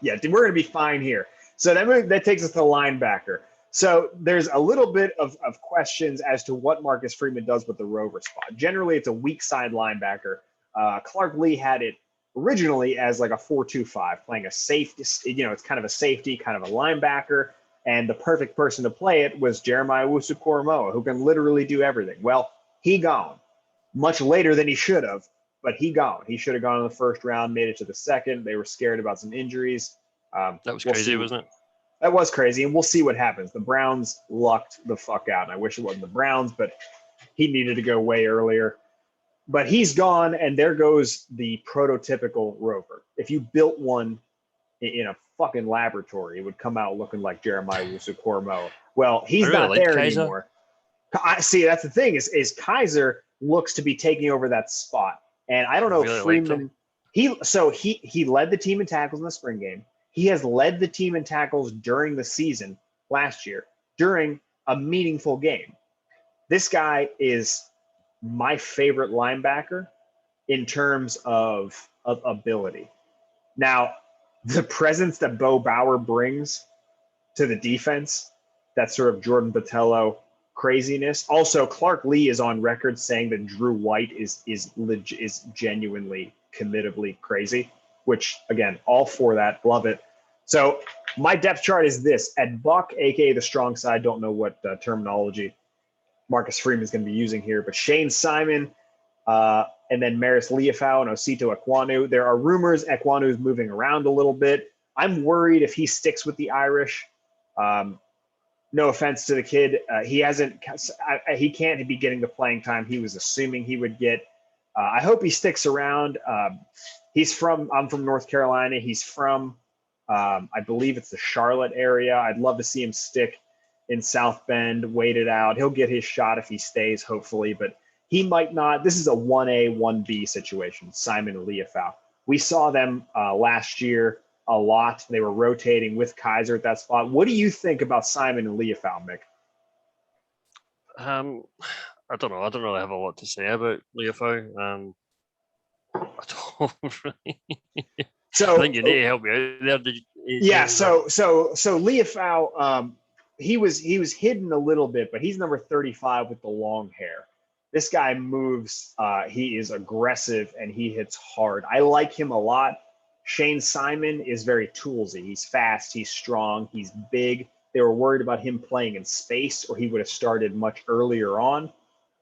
Speaker 1: Yeah, we're going to be fine here. So that takes us to linebacker. So there's a little bit of questions as to what Marcus Freeman does with the rover spot. Generally, it's a weak side linebacker. Clark Lee had it originally as like a 4-2-5, playing a safety. It's kind of a safety, kind of a linebacker. And the perfect person to play it was Jeremiah Owusu-Koramoah, who can literally do everything. Well, he gone much later than he should have. But he gone. He should have gone in the first round, made it to the second. They were scared about some injuries.
Speaker 2: That was crazy, wasn't it?
Speaker 1: That was crazy, and we'll see what happens. The Browns lucked the fuck out, and I wish it wasn't the Browns, but he needed to go way earlier. But he's gone, and there goes the prototypical rover. If you built one in a fucking laboratory, it would come out looking like Jeremiah Owusu-Koramoah. Well, he's really not there Kaiser anymore. See, that's the thing is Kaiser looks to be taking over that spot. And I don't know if Freeman he led the team in tackles in the spring game. He has led the team in tackles during the season last year, during a meaningful game. This guy is my favorite linebacker in terms of ability. Now, the presence that Bo Bauer brings to the defense, that sort of Jordan Botelho craziness. Also, Clark Lee is on record saying that Drew White is genuinely committably crazy, which, again, all for that. Love it. So my depth chart is this. At Buck, a.k.a. the strong side, don't know what terminology Marcus Freeman is going to be using here, but Shane Simon, and then Maris Liufau and Osito Ekwonu. There are rumors Ekwonu is moving around a little bit. I'm worried if he sticks with the Irish. No offense to the kid. He can't be getting the playing time he was assuming he would get. I hope he sticks around. I'm from North Carolina. He's from, I believe it's the Charlotte area. I'd love to see him stick in South Bend, wait it out. He'll get his shot if he stays, hopefully, but he might not. This is a 1A, 1B situation, Simon and Liufau. We saw them last year a lot. They were rotating with Kaiser at that spot. What do you think about Simon and Liufau, Mik?
Speaker 2: I don't know. I don't really have a lot to say about Liufau. I don't really.
Speaker 1: So
Speaker 2: I think you need to help me out there.
Speaker 1: Yeah. So Liufau, he was hidden a little bit, but he's number 35 with the long hair. This guy moves. He is aggressive and he hits hard. I like him a lot. Shane Simon is very toolsy. He's fast. He's strong. He's big. They were worried about him playing in space, or he would have started much earlier on.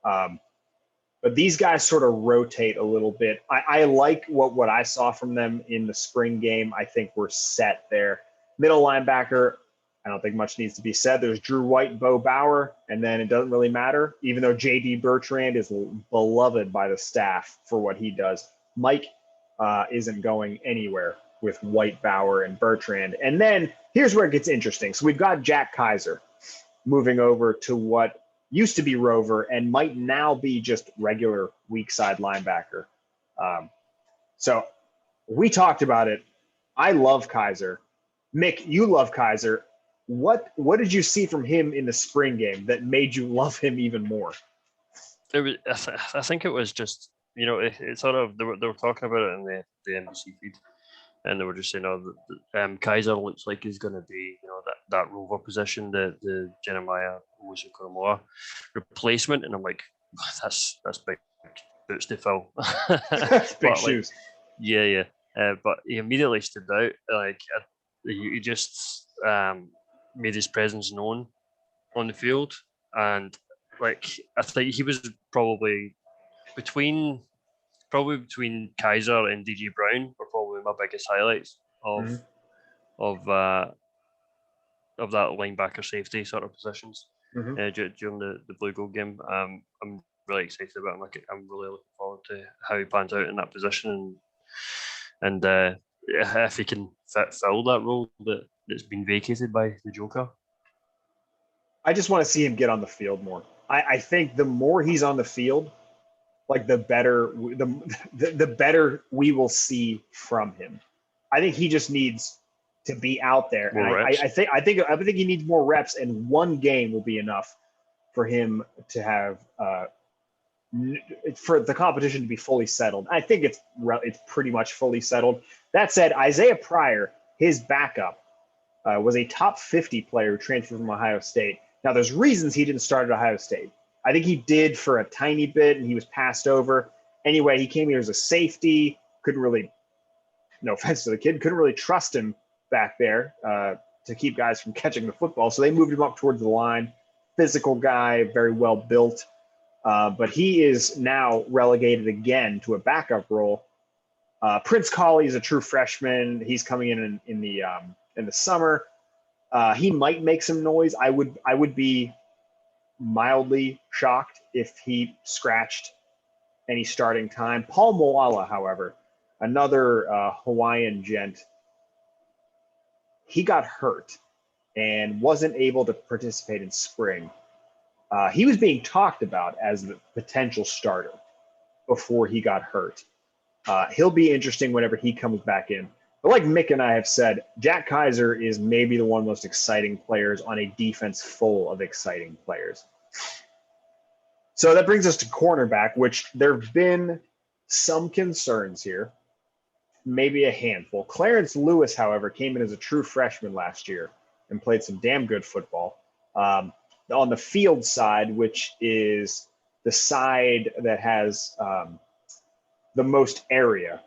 Speaker 1: But these guys sort of rotate a little bit. I like what I saw from them in the spring game. I think we're set there. Middle linebacker, I don't think much needs to be said. There's Drew White, Bo Bauer, and then it doesn't really matter, even though J.D. Bertrand is beloved by the staff for what he does. Mike isn't going anywhere with White, Bauer, and Bertrand. And then here's where it gets interesting. So we've got Jack Kaiser moving over to what used to be rover and might now be just regular weak side linebacker. So we talked about it. I love Kaiser. Mik, you love Kaiser. What did you see from him in the spring game that made you love him even more?
Speaker 2: I think it was just, it sort of, they were talking about it in the NBC feed. and they were just saying, Kaiser looks like he's going to be, that rover position, the Jeremiah Owusu-Koramoah replacement, and I'm like, that's big boots to fill.
Speaker 1: That's big shoes.
Speaker 2: Yeah. But he immediately stood out. He just made his presence known on the field, and I think he was probably between Kaiser and DJ Brown were probably my biggest highlights of that linebacker safety sort of positions during the Blue Gold game. I'm really excited about him. I'm really looking forward to how he pans out in that position, and if he can fill that role that's been vacated by the Joker.
Speaker 1: I just want to see him get on the field more. I think the more he's on the field, like the better we will see from him. I think he just needs to be out there. And I think he needs more reps, and one game will be enough for him to have for the competition to be fully settled. I think it's pretty much fully settled. That said, Isaiah Pryor, his backup, was a top 50 player who transferred from Ohio State. Now, there's reasons he didn't start at Ohio State. I think he did for a tiny bit, and he was passed over. Anyway, he came here as a safety. Couldn't really, no offense to the kid, couldn't really trust him back there to keep guys from catching the football. So they moved him up towards the line. Physical guy, very well built. But he is now relegated again to a backup role. Prince Colley is a true freshman. He's coming in the summer. He might make some noise. I would be mildly shocked if he scratched any starting time. Paul Moala, however, another Hawaiian gent, he got hurt and wasn't able to participate in spring. He was being talked about as the potential starter before he got hurt. He'll be interesting whenever he comes back in. But like Mik and I have said, Jack Kaiser is maybe the one of the most exciting players on a defense full of exciting players. So that brings us to cornerback, which there have been some concerns here, maybe a handful. Clarence Lewis, however, came in as a true freshman last year and played some damn good football. On the field side, which is the side that has the most area,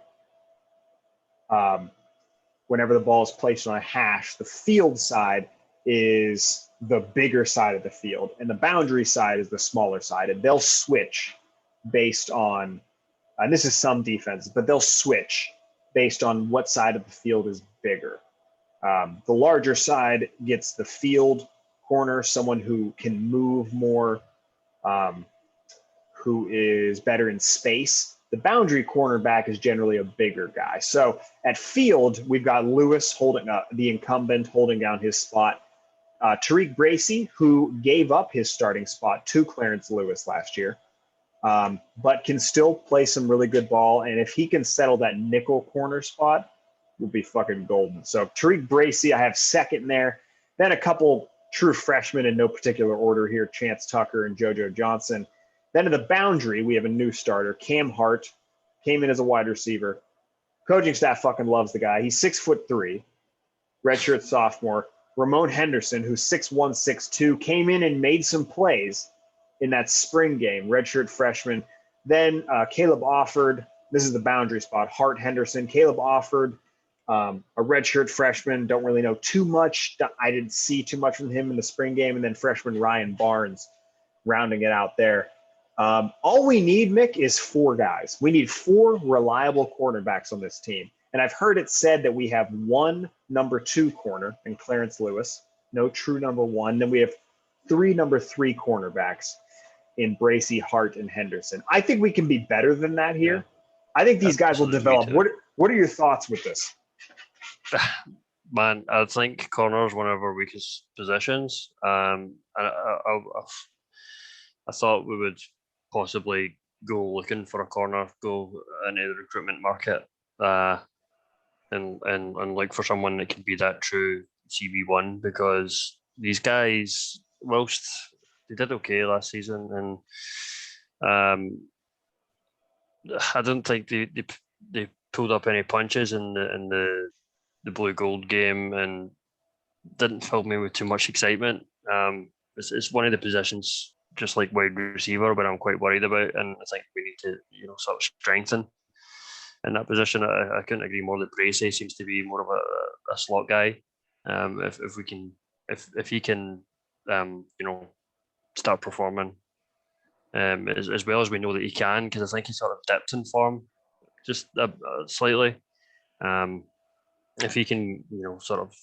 Speaker 1: whenever the ball is placed on a hash, the field side is the bigger side of the field, and the boundary side is the smaller side. And they'll switch based on, and this is some defenses, but they'll switch based on what side of the field is bigger. The larger side gets the field corner, someone who can move more, who is better in space. The boundary cornerback is generally a bigger guy. So at field, we've got Lewis holding the incumbent, holding down his spot. Tariq Bracy, who gave up his starting spot to Clarence Lewis last year, but can still play some really good ball. And if he can settle that nickel corner spot, will be fucking golden. So Tariq Bracy, I have second there. Then a couple true freshmen in no particular order here, Chance Tucker and JoJo Johnson. Then in the boundary, we have a new starter, Cam Hart, came in as a wide receiver. Coaching staff fucking loves the guy. He's 6'3", redshirt sophomore. Ramon Henderson, who's 6'1", 6'2", came in and made some plays in that spring game, redshirt freshman. Then Caleb Offord, this is the boundary spot, Hart, Henderson. Caleb Offord, a redshirt freshman, don't really know too much. I didn't see too much from him in the spring game. And then freshman Ryan Barnes rounding it out there. All we need, Mik, is 4 guys. We need 4 reliable cornerbacks on this team. And I've heard it said that we have 1 number 2 corner in Clarence Lewis, no true number 1. Then we have 3 number 3 cornerbacks in Bracy, Hart, and Henderson. I think we can be better than that here. Yeah. I think these guys will develop. What are your thoughts with this?
Speaker 2: Man, I think corner is one of our weakest positions. And I thought we would possibly go looking for a corner, go into the recruitment market, and look for someone that could be that true CB1, because these guys, whilst they did okay last season, and I don't think they pulled up any punches in the blue gold game and didn't fill me with too much excitement. It's one of the positions, just like wide receiver, but I'm quite worried about, and I think we need to sort of strengthen in that position. I couldn't agree more that Bracey seems to be more of a slot guy. If we can, if he can, start performing, as well as we know that he can, because I think he sort of dipped in form just slightly. If he can, sort of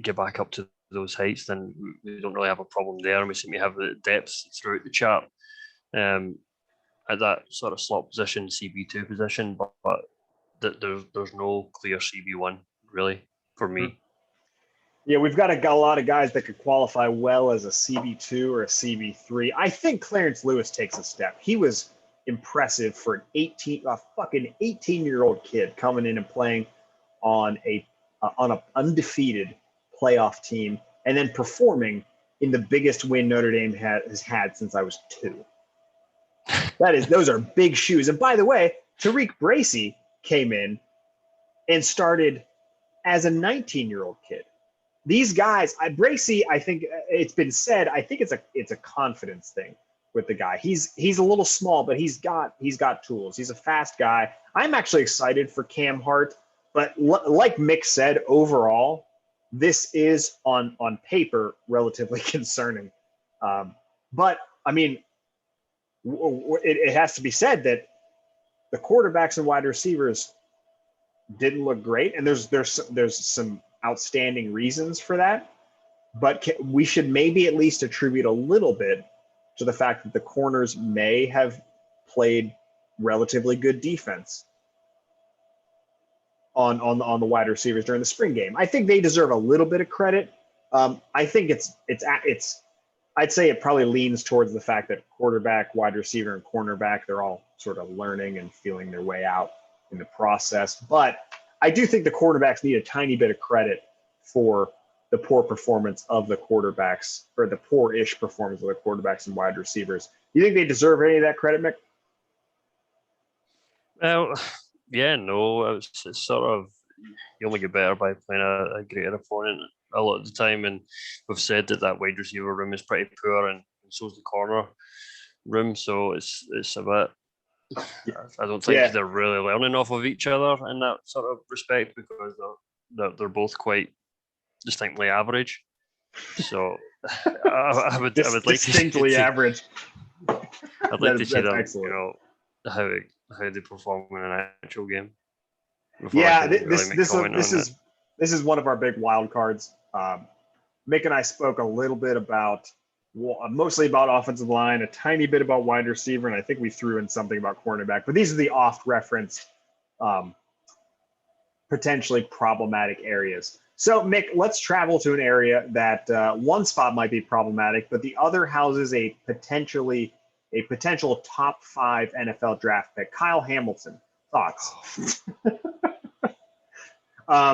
Speaker 2: get back up to those heights, then we don't really have a problem there, and we seem to have the depth throughout the chart. At that sort of slot position, CB2 position, but there's no clear CB1 really for me.
Speaker 1: Yeah, we've got a lot of guys that could qualify well as a CB2 or a CB3. I think Clarence Lewis takes a step. He was impressive for a fucking 18-year-old kid coming in and playing on an undefeated playoff team and then performing in the biggest win Notre Dame has had since I was 2. Those are big shoes. And by the way, Tariq Bracey came in and started as a 19-year-old kid. These guys, Bracey, I think it's been said, I think it's a confidence thing with the guy. He's a little small, but he's got tools. He's a fast guy. I'm actually excited for Cam Hart, but like Mik said, overall, this is on paper relatively concerning. But I mean, it has to be said that the quarterbacks and wide receivers didn't look great, and there's some outstanding reasons for that, but we should maybe at least attribute a little bit to the fact that the corners may have played relatively good defense on the wide receivers during the spring game. I think they deserve a little bit of credit. I think I'd say it probably leans towards the fact that quarterback, wide receiver, and cornerback, they're all sort of learning and feeling their way out in the process. But I do think the quarterbacks need a tiny bit of credit for the poor performance of the quarterbacks, or the poor-ish performance of the quarterbacks and wide receivers. You think they deserve any of that credit, Mik?
Speaker 2: Well, yeah, no, it's sort of, you only get better by playing a greater opponent a lot of the time, and we've said that wide receiver room is pretty poor, and so is the corner room, so it's a bit. I don't think they're really learning off of each other in that sort of respect, because they're both quite distinctly average. So I would like
Speaker 1: distinctly average.
Speaker 2: I'd like to see them,
Speaker 1: excellent.
Speaker 2: How they perform in an actual game.
Speaker 1: Yeah, this is one of our big wild cards. Mik and I spoke a little bit about, mostly about offensive line, a tiny bit about wide receiver, and I think we threw in something about cornerback. But these are the oft-referenced, potentially problematic areas. So, Mik, let's travel to an area that one spot might be problematic, but the other houses a potential top 5 NFL draft pick. Kyle Hamilton. Thoughts?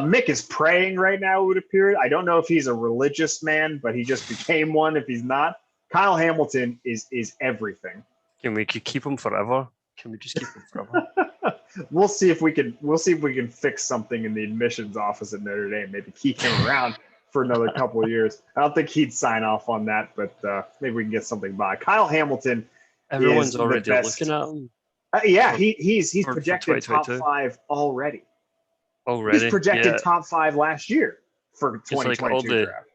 Speaker 1: Mik is praying right now, it would appear. I don't know if he's a religious man, but he just became one if he's not. Kyle Hamilton is everything.
Speaker 2: Can we keep him forever? Can we just keep him forever?
Speaker 1: We'll see if we can fix something in the admissions office at Notre Dame. Maybe keep him around for another couple of years. I don't think he'd sign off on that, but maybe we can get something by. Kyle Hamilton.
Speaker 2: Everyone's already looking at him.
Speaker 1: Yeah, he's projected top 5 already. He's projected top 5 last year for 2022 draft.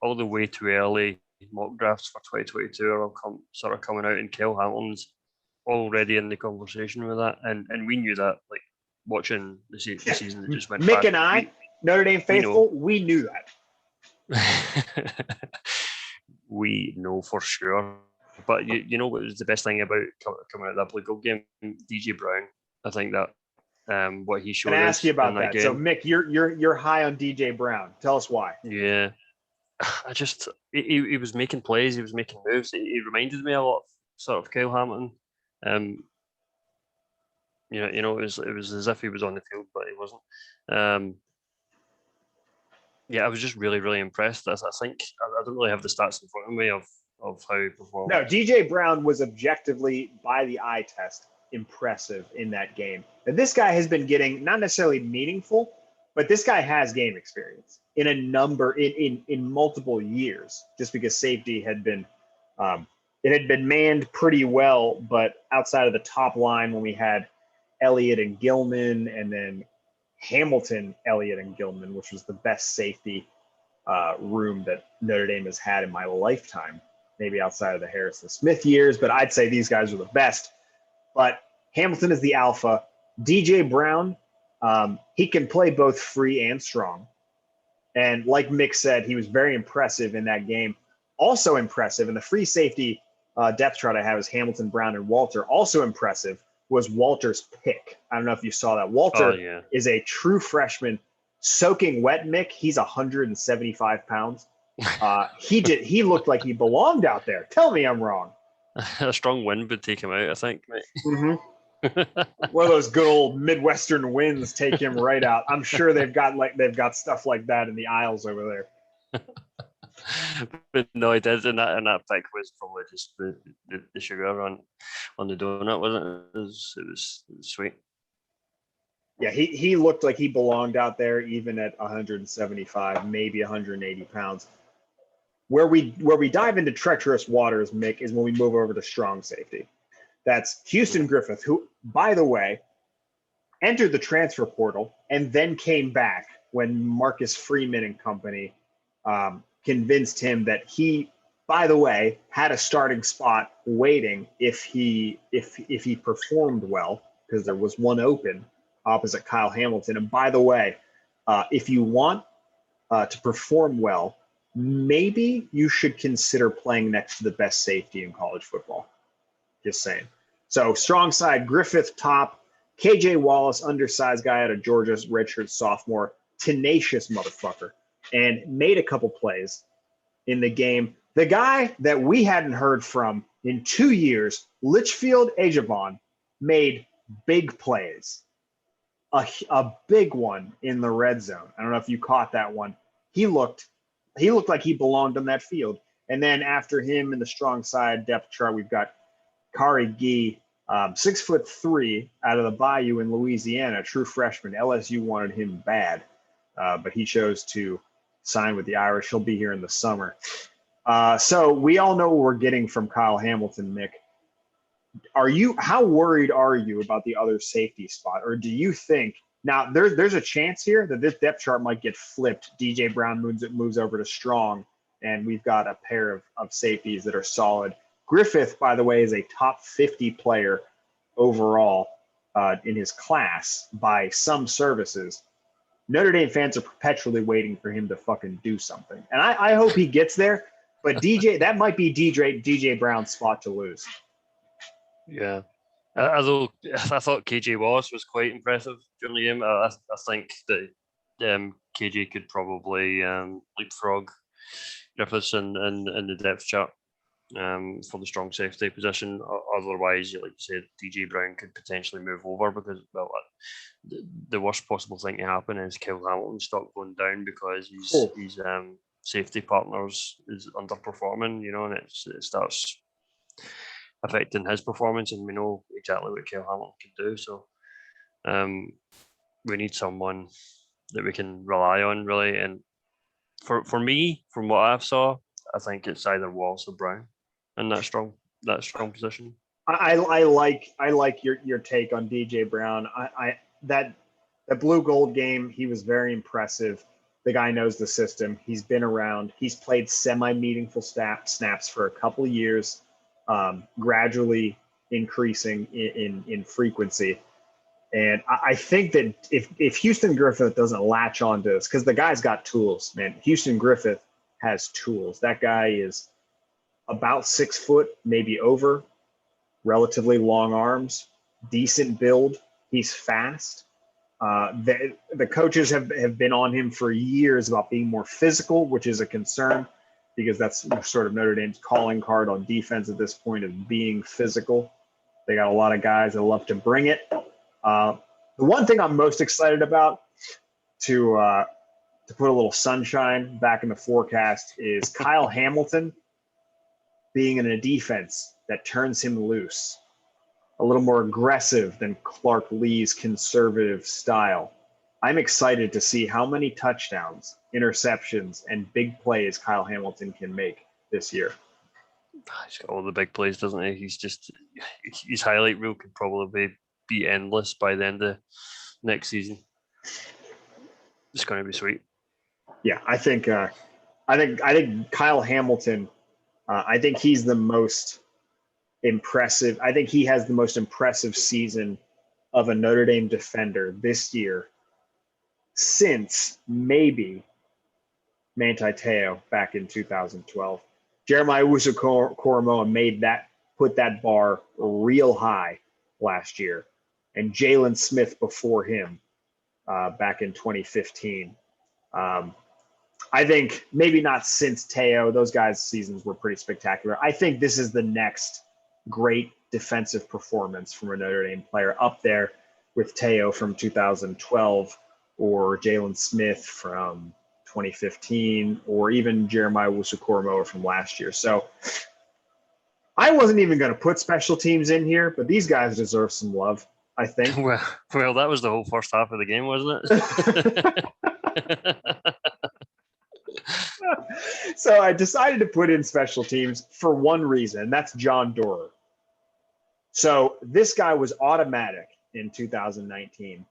Speaker 2: All the way too early mock drafts for 2022 are sort of coming out, and Kyle Hamilton's already in the conversation with that, and we knew that, like, watching the season that just went.
Speaker 1: Mik and I, Notre Dame faithful, we knew
Speaker 2: that. We know for sure. But you know what was the best thing about coming out of that blue gold game? DJ Brown. I think that what he showed.
Speaker 1: Can I ask you about that?
Speaker 2: Game.
Speaker 1: So, Mik, you're high on DJ Brown. Tell us why.
Speaker 2: Yeah, he was making plays. He was making moves. He reminded me a lot of sort of Kyle Hamilton. It was as if he was on the field, but he wasn't. I was just really, really impressed. I think I don't really have the stats in front of me of how he performed.
Speaker 1: No, DJ Brown was objectively, by the eye test, impressive in that game. And this guy has been getting not necessarily meaningful, but this guy has game experience in a number in multiple years, just because safety had been it had been manned pretty well, but outside of the top line when we had Elliott and Gilman, and then Hamilton, Elliott, and Gilman, which was the best safety room that Notre Dame has had in my lifetime, maybe outside of the Harrison Smith years, but I'd say these guys are the best. But Hamilton is the alpha. DJ Brown, he can play both free and strong. And like Mik said, he was very impressive in that game. Also impressive, and the free safety depth chart I have is Hamilton, Brown, and Walter. Also impressive was Walter's pick. I don't know if you saw that. Walter is a true freshman, soaking wet. Mik, he's 175 pounds. He looked like he belonged out there. Tell me I'm wrong.
Speaker 2: A strong wind would take him out, I think, mate.
Speaker 1: Mm-hmm. One of those good old Midwestern winds take him right out. I'm sure they've got stuff like that in the aisles over there.
Speaker 2: But no, it did, and that pick was probably just the sugar on the donut, wasn't it? It was sweet.
Speaker 1: Yeah, he looked like he belonged out there, even at 175, maybe 180 pounds. Where we dive into treacherous waters, Mik, is when we move over to strong safety. That's Houston Griffith, who, by the way, entered the transfer portal and then came back when Marcus Freeman and company convinced him that he, by the way, had a starting spot waiting if he performed well, because there was one open opposite Kyle Hamilton. And by the way, if you want to perform well, maybe you should consider playing next to the best safety in college football. Just saying. So strong side, Griffith top, KJ Wallace, undersized guy out of Georgia, redshirt sophomore, tenacious motherfucker, and made a couple plays in the game. The guy that we hadn't heard from in 2 years, Litchfield Ejavon, made big plays. A big one in the red zone. I don't know if you caught that one. He looked like he belonged on that field. And then after him in the strong side depth chart, we've got Kari Gee, 6'3" out of the Bayou in Louisiana, true freshman. LSU wanted him bad, but he chose to sign with the Irish. He'll be here in the summer. So we all know what we're getting from Kyle Hamilton, Mik. How worried are you about the other safety spot? Or do you think now there's a chance here that this depth chart might get flipped? DJ Brown moves over to strong, and we've got a pair of safeties that are solid. Griffith, by the way, is a top 50 player overall in his class by some services. Notre Dame fans are perpetually waiting for him to fucking do something. And I hope he gets there, but that might be DJ Brown's spot to lose.
Speaker 2: Yeah. Although I thought KJ Wallace was quite impressive during the game. I think that KJ could probably leapfrog Griffiths in the depth chart for the strong safety position. Otherwise, like you said, DJ Brown could potentially move over because, well, the worst possible thing to happen is Kyle Hamilton's stock going down because his safety partners is underperforming, and it starts affecting his performance, and we know exactly what Kyle Hamilton can do. So we need someone that we can rely on, really. And for me, from what I've saw, I think it's either Wallace or Brown in that strong position.
Speaker 1: I like your take on DJ Brown. That blue gold game, he was very impressive. The guy knows the system. He's been around. He's played semi-meaningful snaps for a couple of years, gradually increasing in frequency. And I think that if Houston Griffith doesn't latch on to this, because the guy's got tools, man. Houston Griffith has tools. That guy is about 6 foot, maybe over, relatively long arms, decent build. He's fast. The coaches have been on him for years about being more physical, which is a concern because that's sort of Notre Dame's calling card on defense at this point, of being physical. They got a lot of guys that love to bring it. The one thing I'm most excited about to put a little sunshine back in the forecast is Kyle Hamilton being in a defense that turns him loose a little more aggressive than Clark Lee's conservative style. I'm excited to see how many touchdowns, interceptions, and big plays Kyle Hamilton can make this year.
Speaker 2: He's got all the big plays, doesn't he? His highlight reel could probably be endless by the end of next season. It's going to be sweet.
Speaker 1: Yeah, I think Kyle Hamilton. I think he's the most impressive. I think he has the most impressive season of a Notre Dame defender this year since maybe Manti Te'o back in 2012. Jeremiah Owusu-Koramoah put that bar real high last year, and Jalen Smith before him back in 2015. I think maybe not since Te'o. Those guys' seasons were pretty spectacular. I think this is the next great defensive performance from a Notre Dame player, up there with Te'o from 2012 or Jalen Smith from 2015 or even Jeremiah Owusu-Koramoah from last year. So I wasn't even going to put special teams in here, but these guys deserve some love, I think.
Speaker 2: Well, that was the whole first half of the game, wasn't it?
Speaker 1: So I decided to put in special teams for one reason, and that's John Doerer. So this guy was automatic in 2019.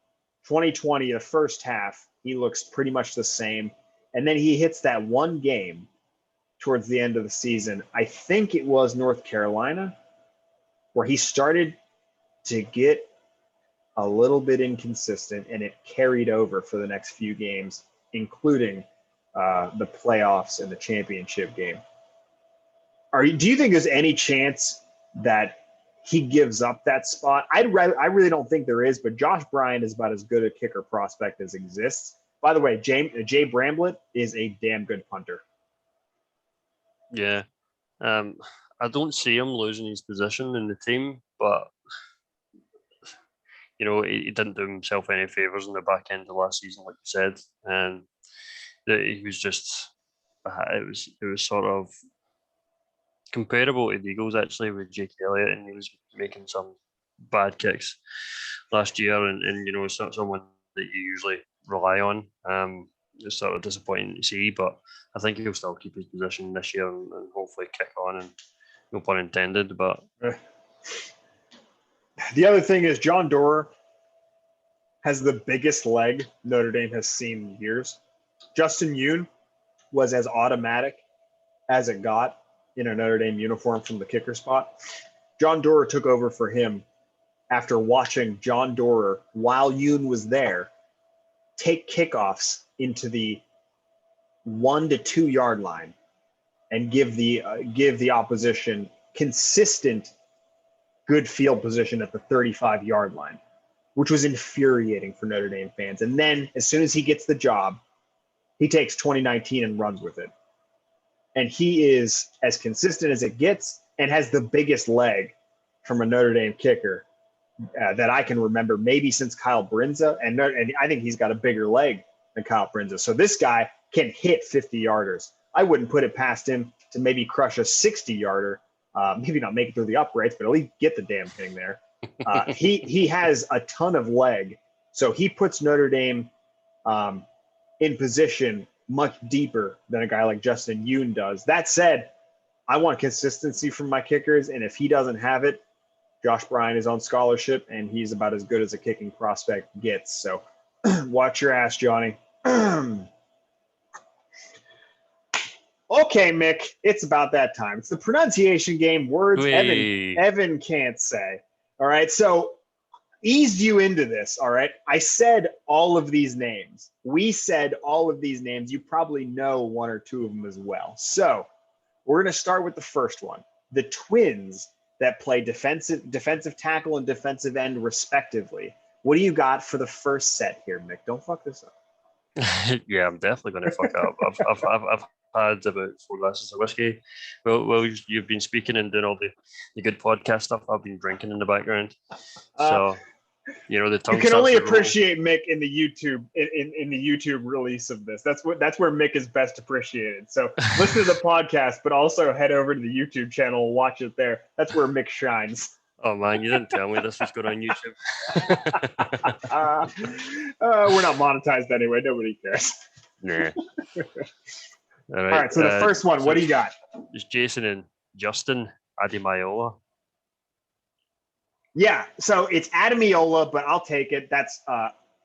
Speaker 1: 2020, the first half, he looks pretty much the same. And then he hits that one game towards the end of the season. I think it was North Carolina, where he started to get a little bit inconsistent, and it carried over for the next few games, including the playoffs and the championship game. Do you think there's any chance that he gives up that spot? I really don't think there is, but Josh Bryant is about as good a kicker prospect as exists. By the way, Jay Bramblett is a damn good punter.
Speaker 2: Yeah. I don't see him losing his position in the team, but he didn't do himself any favors in the back end of last season, like you said, and he was just it was sort of comparable to the Eagles actually with Jake Elliott, and he was making some bad kicks last year, and it's not someone that you usually rely on. It's sort of disappointing to see, but I think he'll still keep his position this year and hopefully kick on, and no pun intended. But
Speaker 1: the other thing is John Doerer has the biggest leg Notre Dame has seen in years. Justin Yoon was as automatic as it got in a Notre Dame uniform from the kicker spot. John Doerer took over for him after watching John Doerer, while Yoon was there, take kickoffs into the 1 to 2 yard line and give the opposition consistent good field position at the 35 yard line, which was infuriating for Notre Dame fans. And then as soon as he gets the job, he takes 2019 and runs with it. And he is as consistent as it gets and has the biggest leg from a Notre Dame kicker that I can remember, maybe since Kyle Brinza. And I think he's got a bigger leg than Kyle Brinza. So this guy can hit 50-yarders. I wouldn't put it past him to maybe crush a 60-yarder, maybe not make it through the uprights, but at least get the damn thing there. He has a ton of leg. So he puts Notre Dame in position much deeper than a guy like Justin Yoon does. That said, I want consistency from my kickers, and if he doesn't have it, Josh Bryant is on scholarship, and he's about as good as a kicking prospect gets. So watch your ass, Johnny. Okay, Mick, it's about that time. It's the pronunciation game, words Evan can't say. All right, so eased you into this, all right? I said all of these names. We said all of these names. You probably know one or two of them as well. So we're going to start with the first one. The twins that play defensive tackle and defensive end respectively. What do you got for the first set here, Mick? Don't fuck this up.
Speaker 2: Yeah, I'm definitely going to fuck up. I've had about 4 glasses of whiskey. Well, you've been speaking and doing all the good podcast stuff. I've been drinking in the background. So, the tongue.
Speaker 1: You can only appreciate Mick in the YouTube in the YouTube release of this. That's where Mick is best appreciated. So listen to the podcast, but also head over to the YouTube channel and watch it there. That's where Mick shines.
Speaker 2: Oh man, you didn't tell me this was going on YouTube.
Speaker 1: We're not monetized anyway. Nobody cares.
Speaker 2: Nah.
Speaker 1: All right. So the first one, what do you got?
Speaker 2: It's Jason and Justin Adebayola.
Speaker 1: Yeah. So it's Adamiola, but I'll take it. That's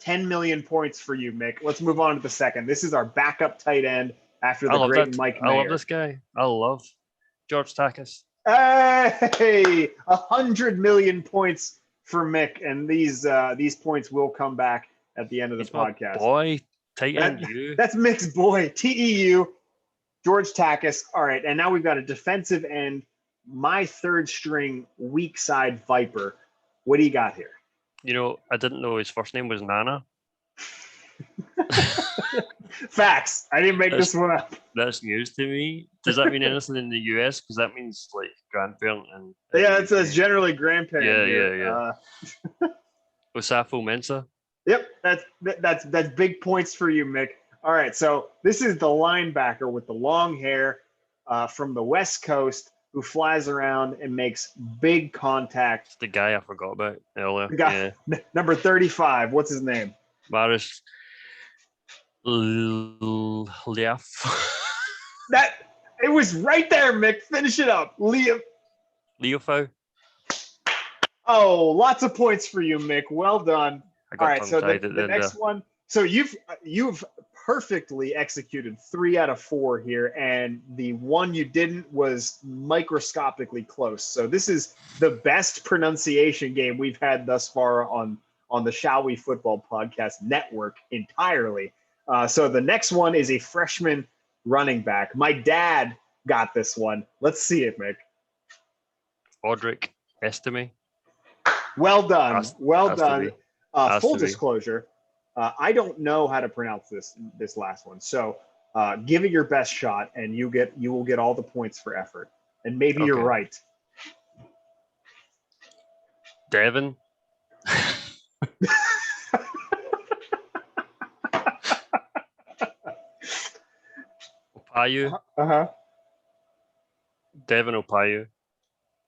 Speaker 1: 10 million points for you, Mick. Let's move on to the second. This is our backup tight end after the great Mike Mayer.
Speaker 2: I love this guy. I love George Takis.
Speaker 1: Hey, 100 million points for Mick, and these points will come back at the end of the podcast.
Speaker 2: Boy, tight end,
Speaker 1: that's Mick's boy, TEU, George Takis. All right, and now we've got a defensive end, my third string weak side Viper. What do you got here?
Speaker 2: You know, I didn't know his first name was Nana.
Speaker 1: Facts. I didn't make this one up.
Speaker 2: That's news to me. Does that mean anything in the US? Because that means like grandparent and
Speaker 1: yeah, it's generally grandparent.
Speaker 2: Yeah. Osafo Mensah.
Speaker 1: Yep, that's big points for you, Mick. All right, so this is the linebacker with the long hair from the West Coast who flies around and makes big contact.
Speaker 2: It's the guy I forgot about earlier.
Speaker 1: The guy, number 35. What's his name?
Speaker 2: Maris Liaf.
Speaker 1: That it was right there, Mick. Finish it up,
Speaker 2: Leofo.
Speaker 1: Oh, lots of points for you, Mick. Well done. All right, so the next one. So you've perfectly executed 3 out of 4 here, and the one you didn't was microscopically close. So this is the best pronunciation game we've had thus far on the Shall We Football Podcast Network entirely. So the next one is a freshman running back. My dad got this one. Let's see it, Mick.
Speaker 2: Audric Estime.
Speaker 1: Well done. Well done. Full
Speaker 2: to be.
Speaker 1: Disclosure, I don't know how to pronounce this last one. So give it your best shot, and you will get all the points for effort. And maybe you're right.
Speaker 2: Devin. Opayu. Devin Opayu.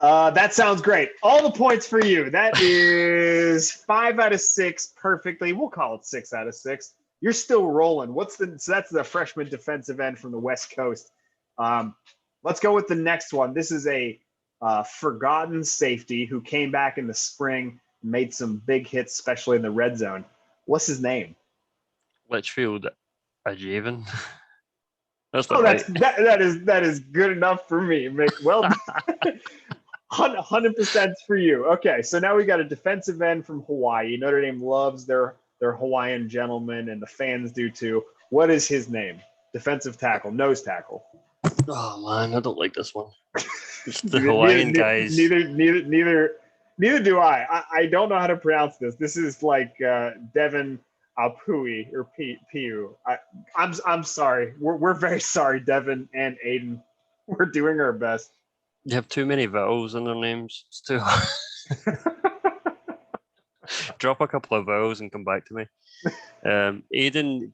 Speaker 1: That sounds great. All the points for you. That is 5 out of 6 perfectly. We'll call it 6 out of 6. You're still rolling. So that's the freshman defensive end from the West Coast. Let's go with the next one. This is a forgotten safety who came back in the spring, made some big hits, especially in the red zone. What's his name?
Speaker 2: Litchfield Ajaven.
Speaker 1: That is good enough for me, Mick. Well, 100% for you. Okay, so now we got a defensive end from Hawaii. Notre Dame loves their Hawaiian gentlemen, and the fans do too. What is his name? Defensive tackle, nose tackle.
Speaker 2: Oh man, I don't like this one. It's the Hawaiian guys.
Speaker 1: Neither do I. I don't know how to pronounce this. This is like Devin Apui or Piu. I'm sorry. We're very sorry, Devin and Aiden. We're doing our best.
Speaker 2: You have too many vowels in their names. It's too hard. Drop a couple of vowels and come back to me. Aiden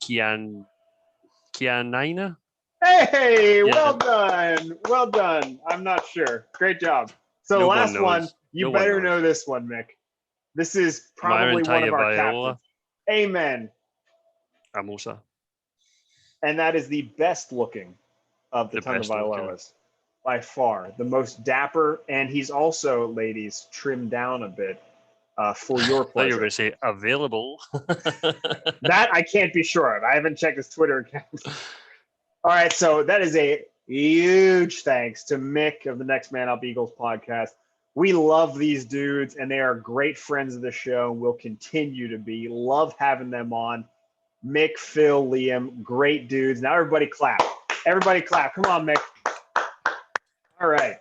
Speaker 2: Kianina.
Speaker 1: Hey, well done. Well done. I'm not sure. Great job. So the last one, you better know this one, Mick. This is probably one of our captains. Amen.
Speaker 2: Amosa.
Speaker 1: And that is the best looking of the Tagovailoas by far. The most dapper, and he's also, ladies, trimmed down a bit for your pleasure.
Speaker 2: I thought you were going to say available.
Speaker 1: That I can't be sure of. I haven't checked his Twitter account. All right, so that is a huge thanks to Mick of the Next Man Up Eagles podcast. We love these dudes, and they are great friends of the show and will continue to be. Love having them on. Mick, Phil, Liam, great dudes. Now everybody clap. Everybody clap. Come on, Mick. All right.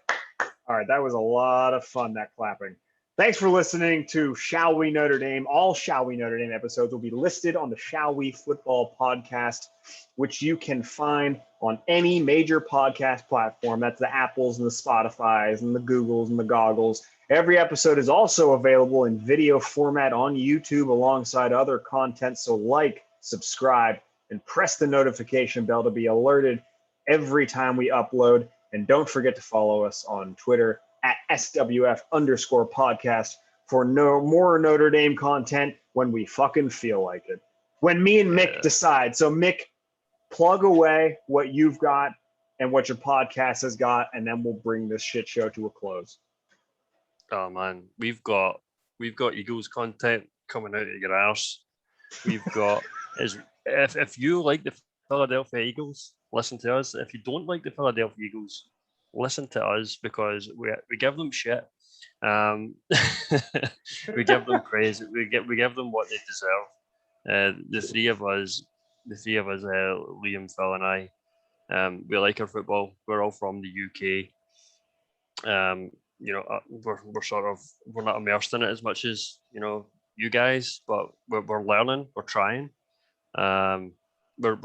Speaker 1: All right, that was a lot of fun, that clapping. Thanks for listening to Shall We Notre Dame. All Shall We Notre Dame episodes will be listed on the Shall We Football podcast, which you can find on any major podcast platform. That's the Apples and the Spotifys and the Googles and the Goggles. Every episode is also available in video format on YouTube alongside other content. So like, subscribe, and press the notification bell to be alerted every time we upload. And don't forget to follow us on Twitter SWF_podcast for more Notre Dame content when we fucking feel like it. When me and Mik decide. So Mik, plug away what you've got and what your podcast has got, and then we'll bring this shit show to a close.
Speaker 2: Oh man, we've got Eagles content coming out of your arse. We've got if you like the Philadelphia Eagles, listen to us. If you don't like the Philadelphia Eagles, listen to us, because we give them shit. We give them praise. We give them what they deserve. The three of us, Liam, Phil, and I, we like our football. We're all from the UK. We're not immersed in it as much as you guys, but we're learning. We're trying. We're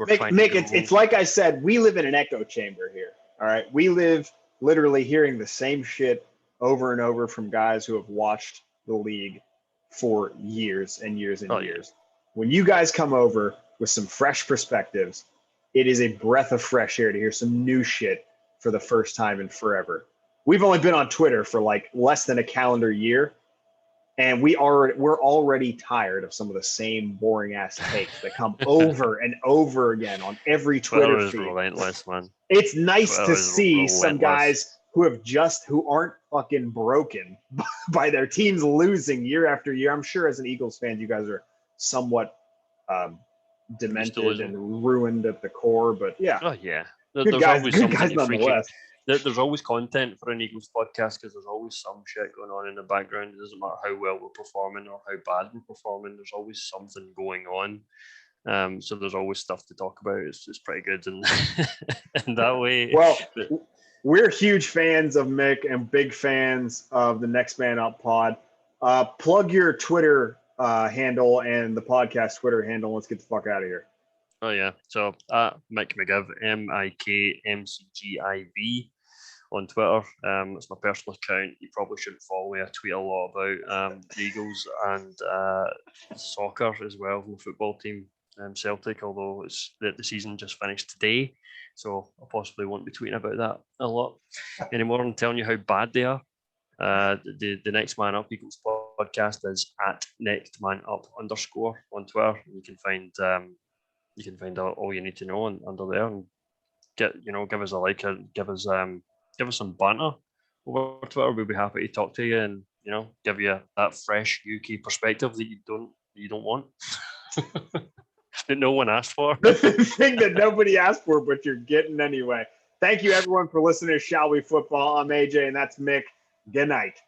Speaker 2: trying.
Speaker 1: Mik, it's like I said, we live in an echo chamber here. All right, we live literally hearing the same shit over and over from guys who have watched the league for years and years and years. When you guys come over with some fresh perspectives, it is a breath of fresh air to hear some new shit for the first time in forever. We've only been on Twitter for like less than a calendar year, and we're already tired of some of the same boring ass takes that come over and over again on every Twitter feed.
Speaker 2: Relentless, man.
Speaker 1: It's nice to see some guys who aren't fucking broken by their teams losing year after year. I'm sure as an Eagles fan, you guys are somewhat demented and ruined at the core, but yeah.
Speaker 2: Oh yeah.
Speaker 1: Good guys nonetheless.
Speaker 2: There's always content for an Eagles podcast because there's always some shit going on in the background. It doesn't matter how well we're performing or how bad we're performing. There's always something going on. So there's always stuff to talk about. It's pretty good in that way.
Speaker 1: Well, we're huge fans of Mik and big fans of the Next Man Up pod. Plug your Twitter handle and the podcast Twitter handle. Let's get the fuck out of here.
Speaker 2: Oh yeah. So Mik McGiv, MIKMCGIV on Twitter. It's my personal account. You probably shouldn't follow me. I tweet a lot about the Eagles and soccer as well from the football team, Celtic, although it's the season just finished today. So I possibly won't be tweeting about that a lot anymore and telling you how bad they are. The Next Man Up Eagles podcast is at nextmanup_ on Twitter. You can find all you need to know under there, and give us a like and give us some banter over Twitter. We'll be happy to talk to you and give you that fresh UK perspective that you don't want. That no one asked for.
Speaker 1: The thing that nobody asked for, but you're getting anyway. Thank you everyone for listening to Shall We Football. I'm AJ and that's Mik. Good night.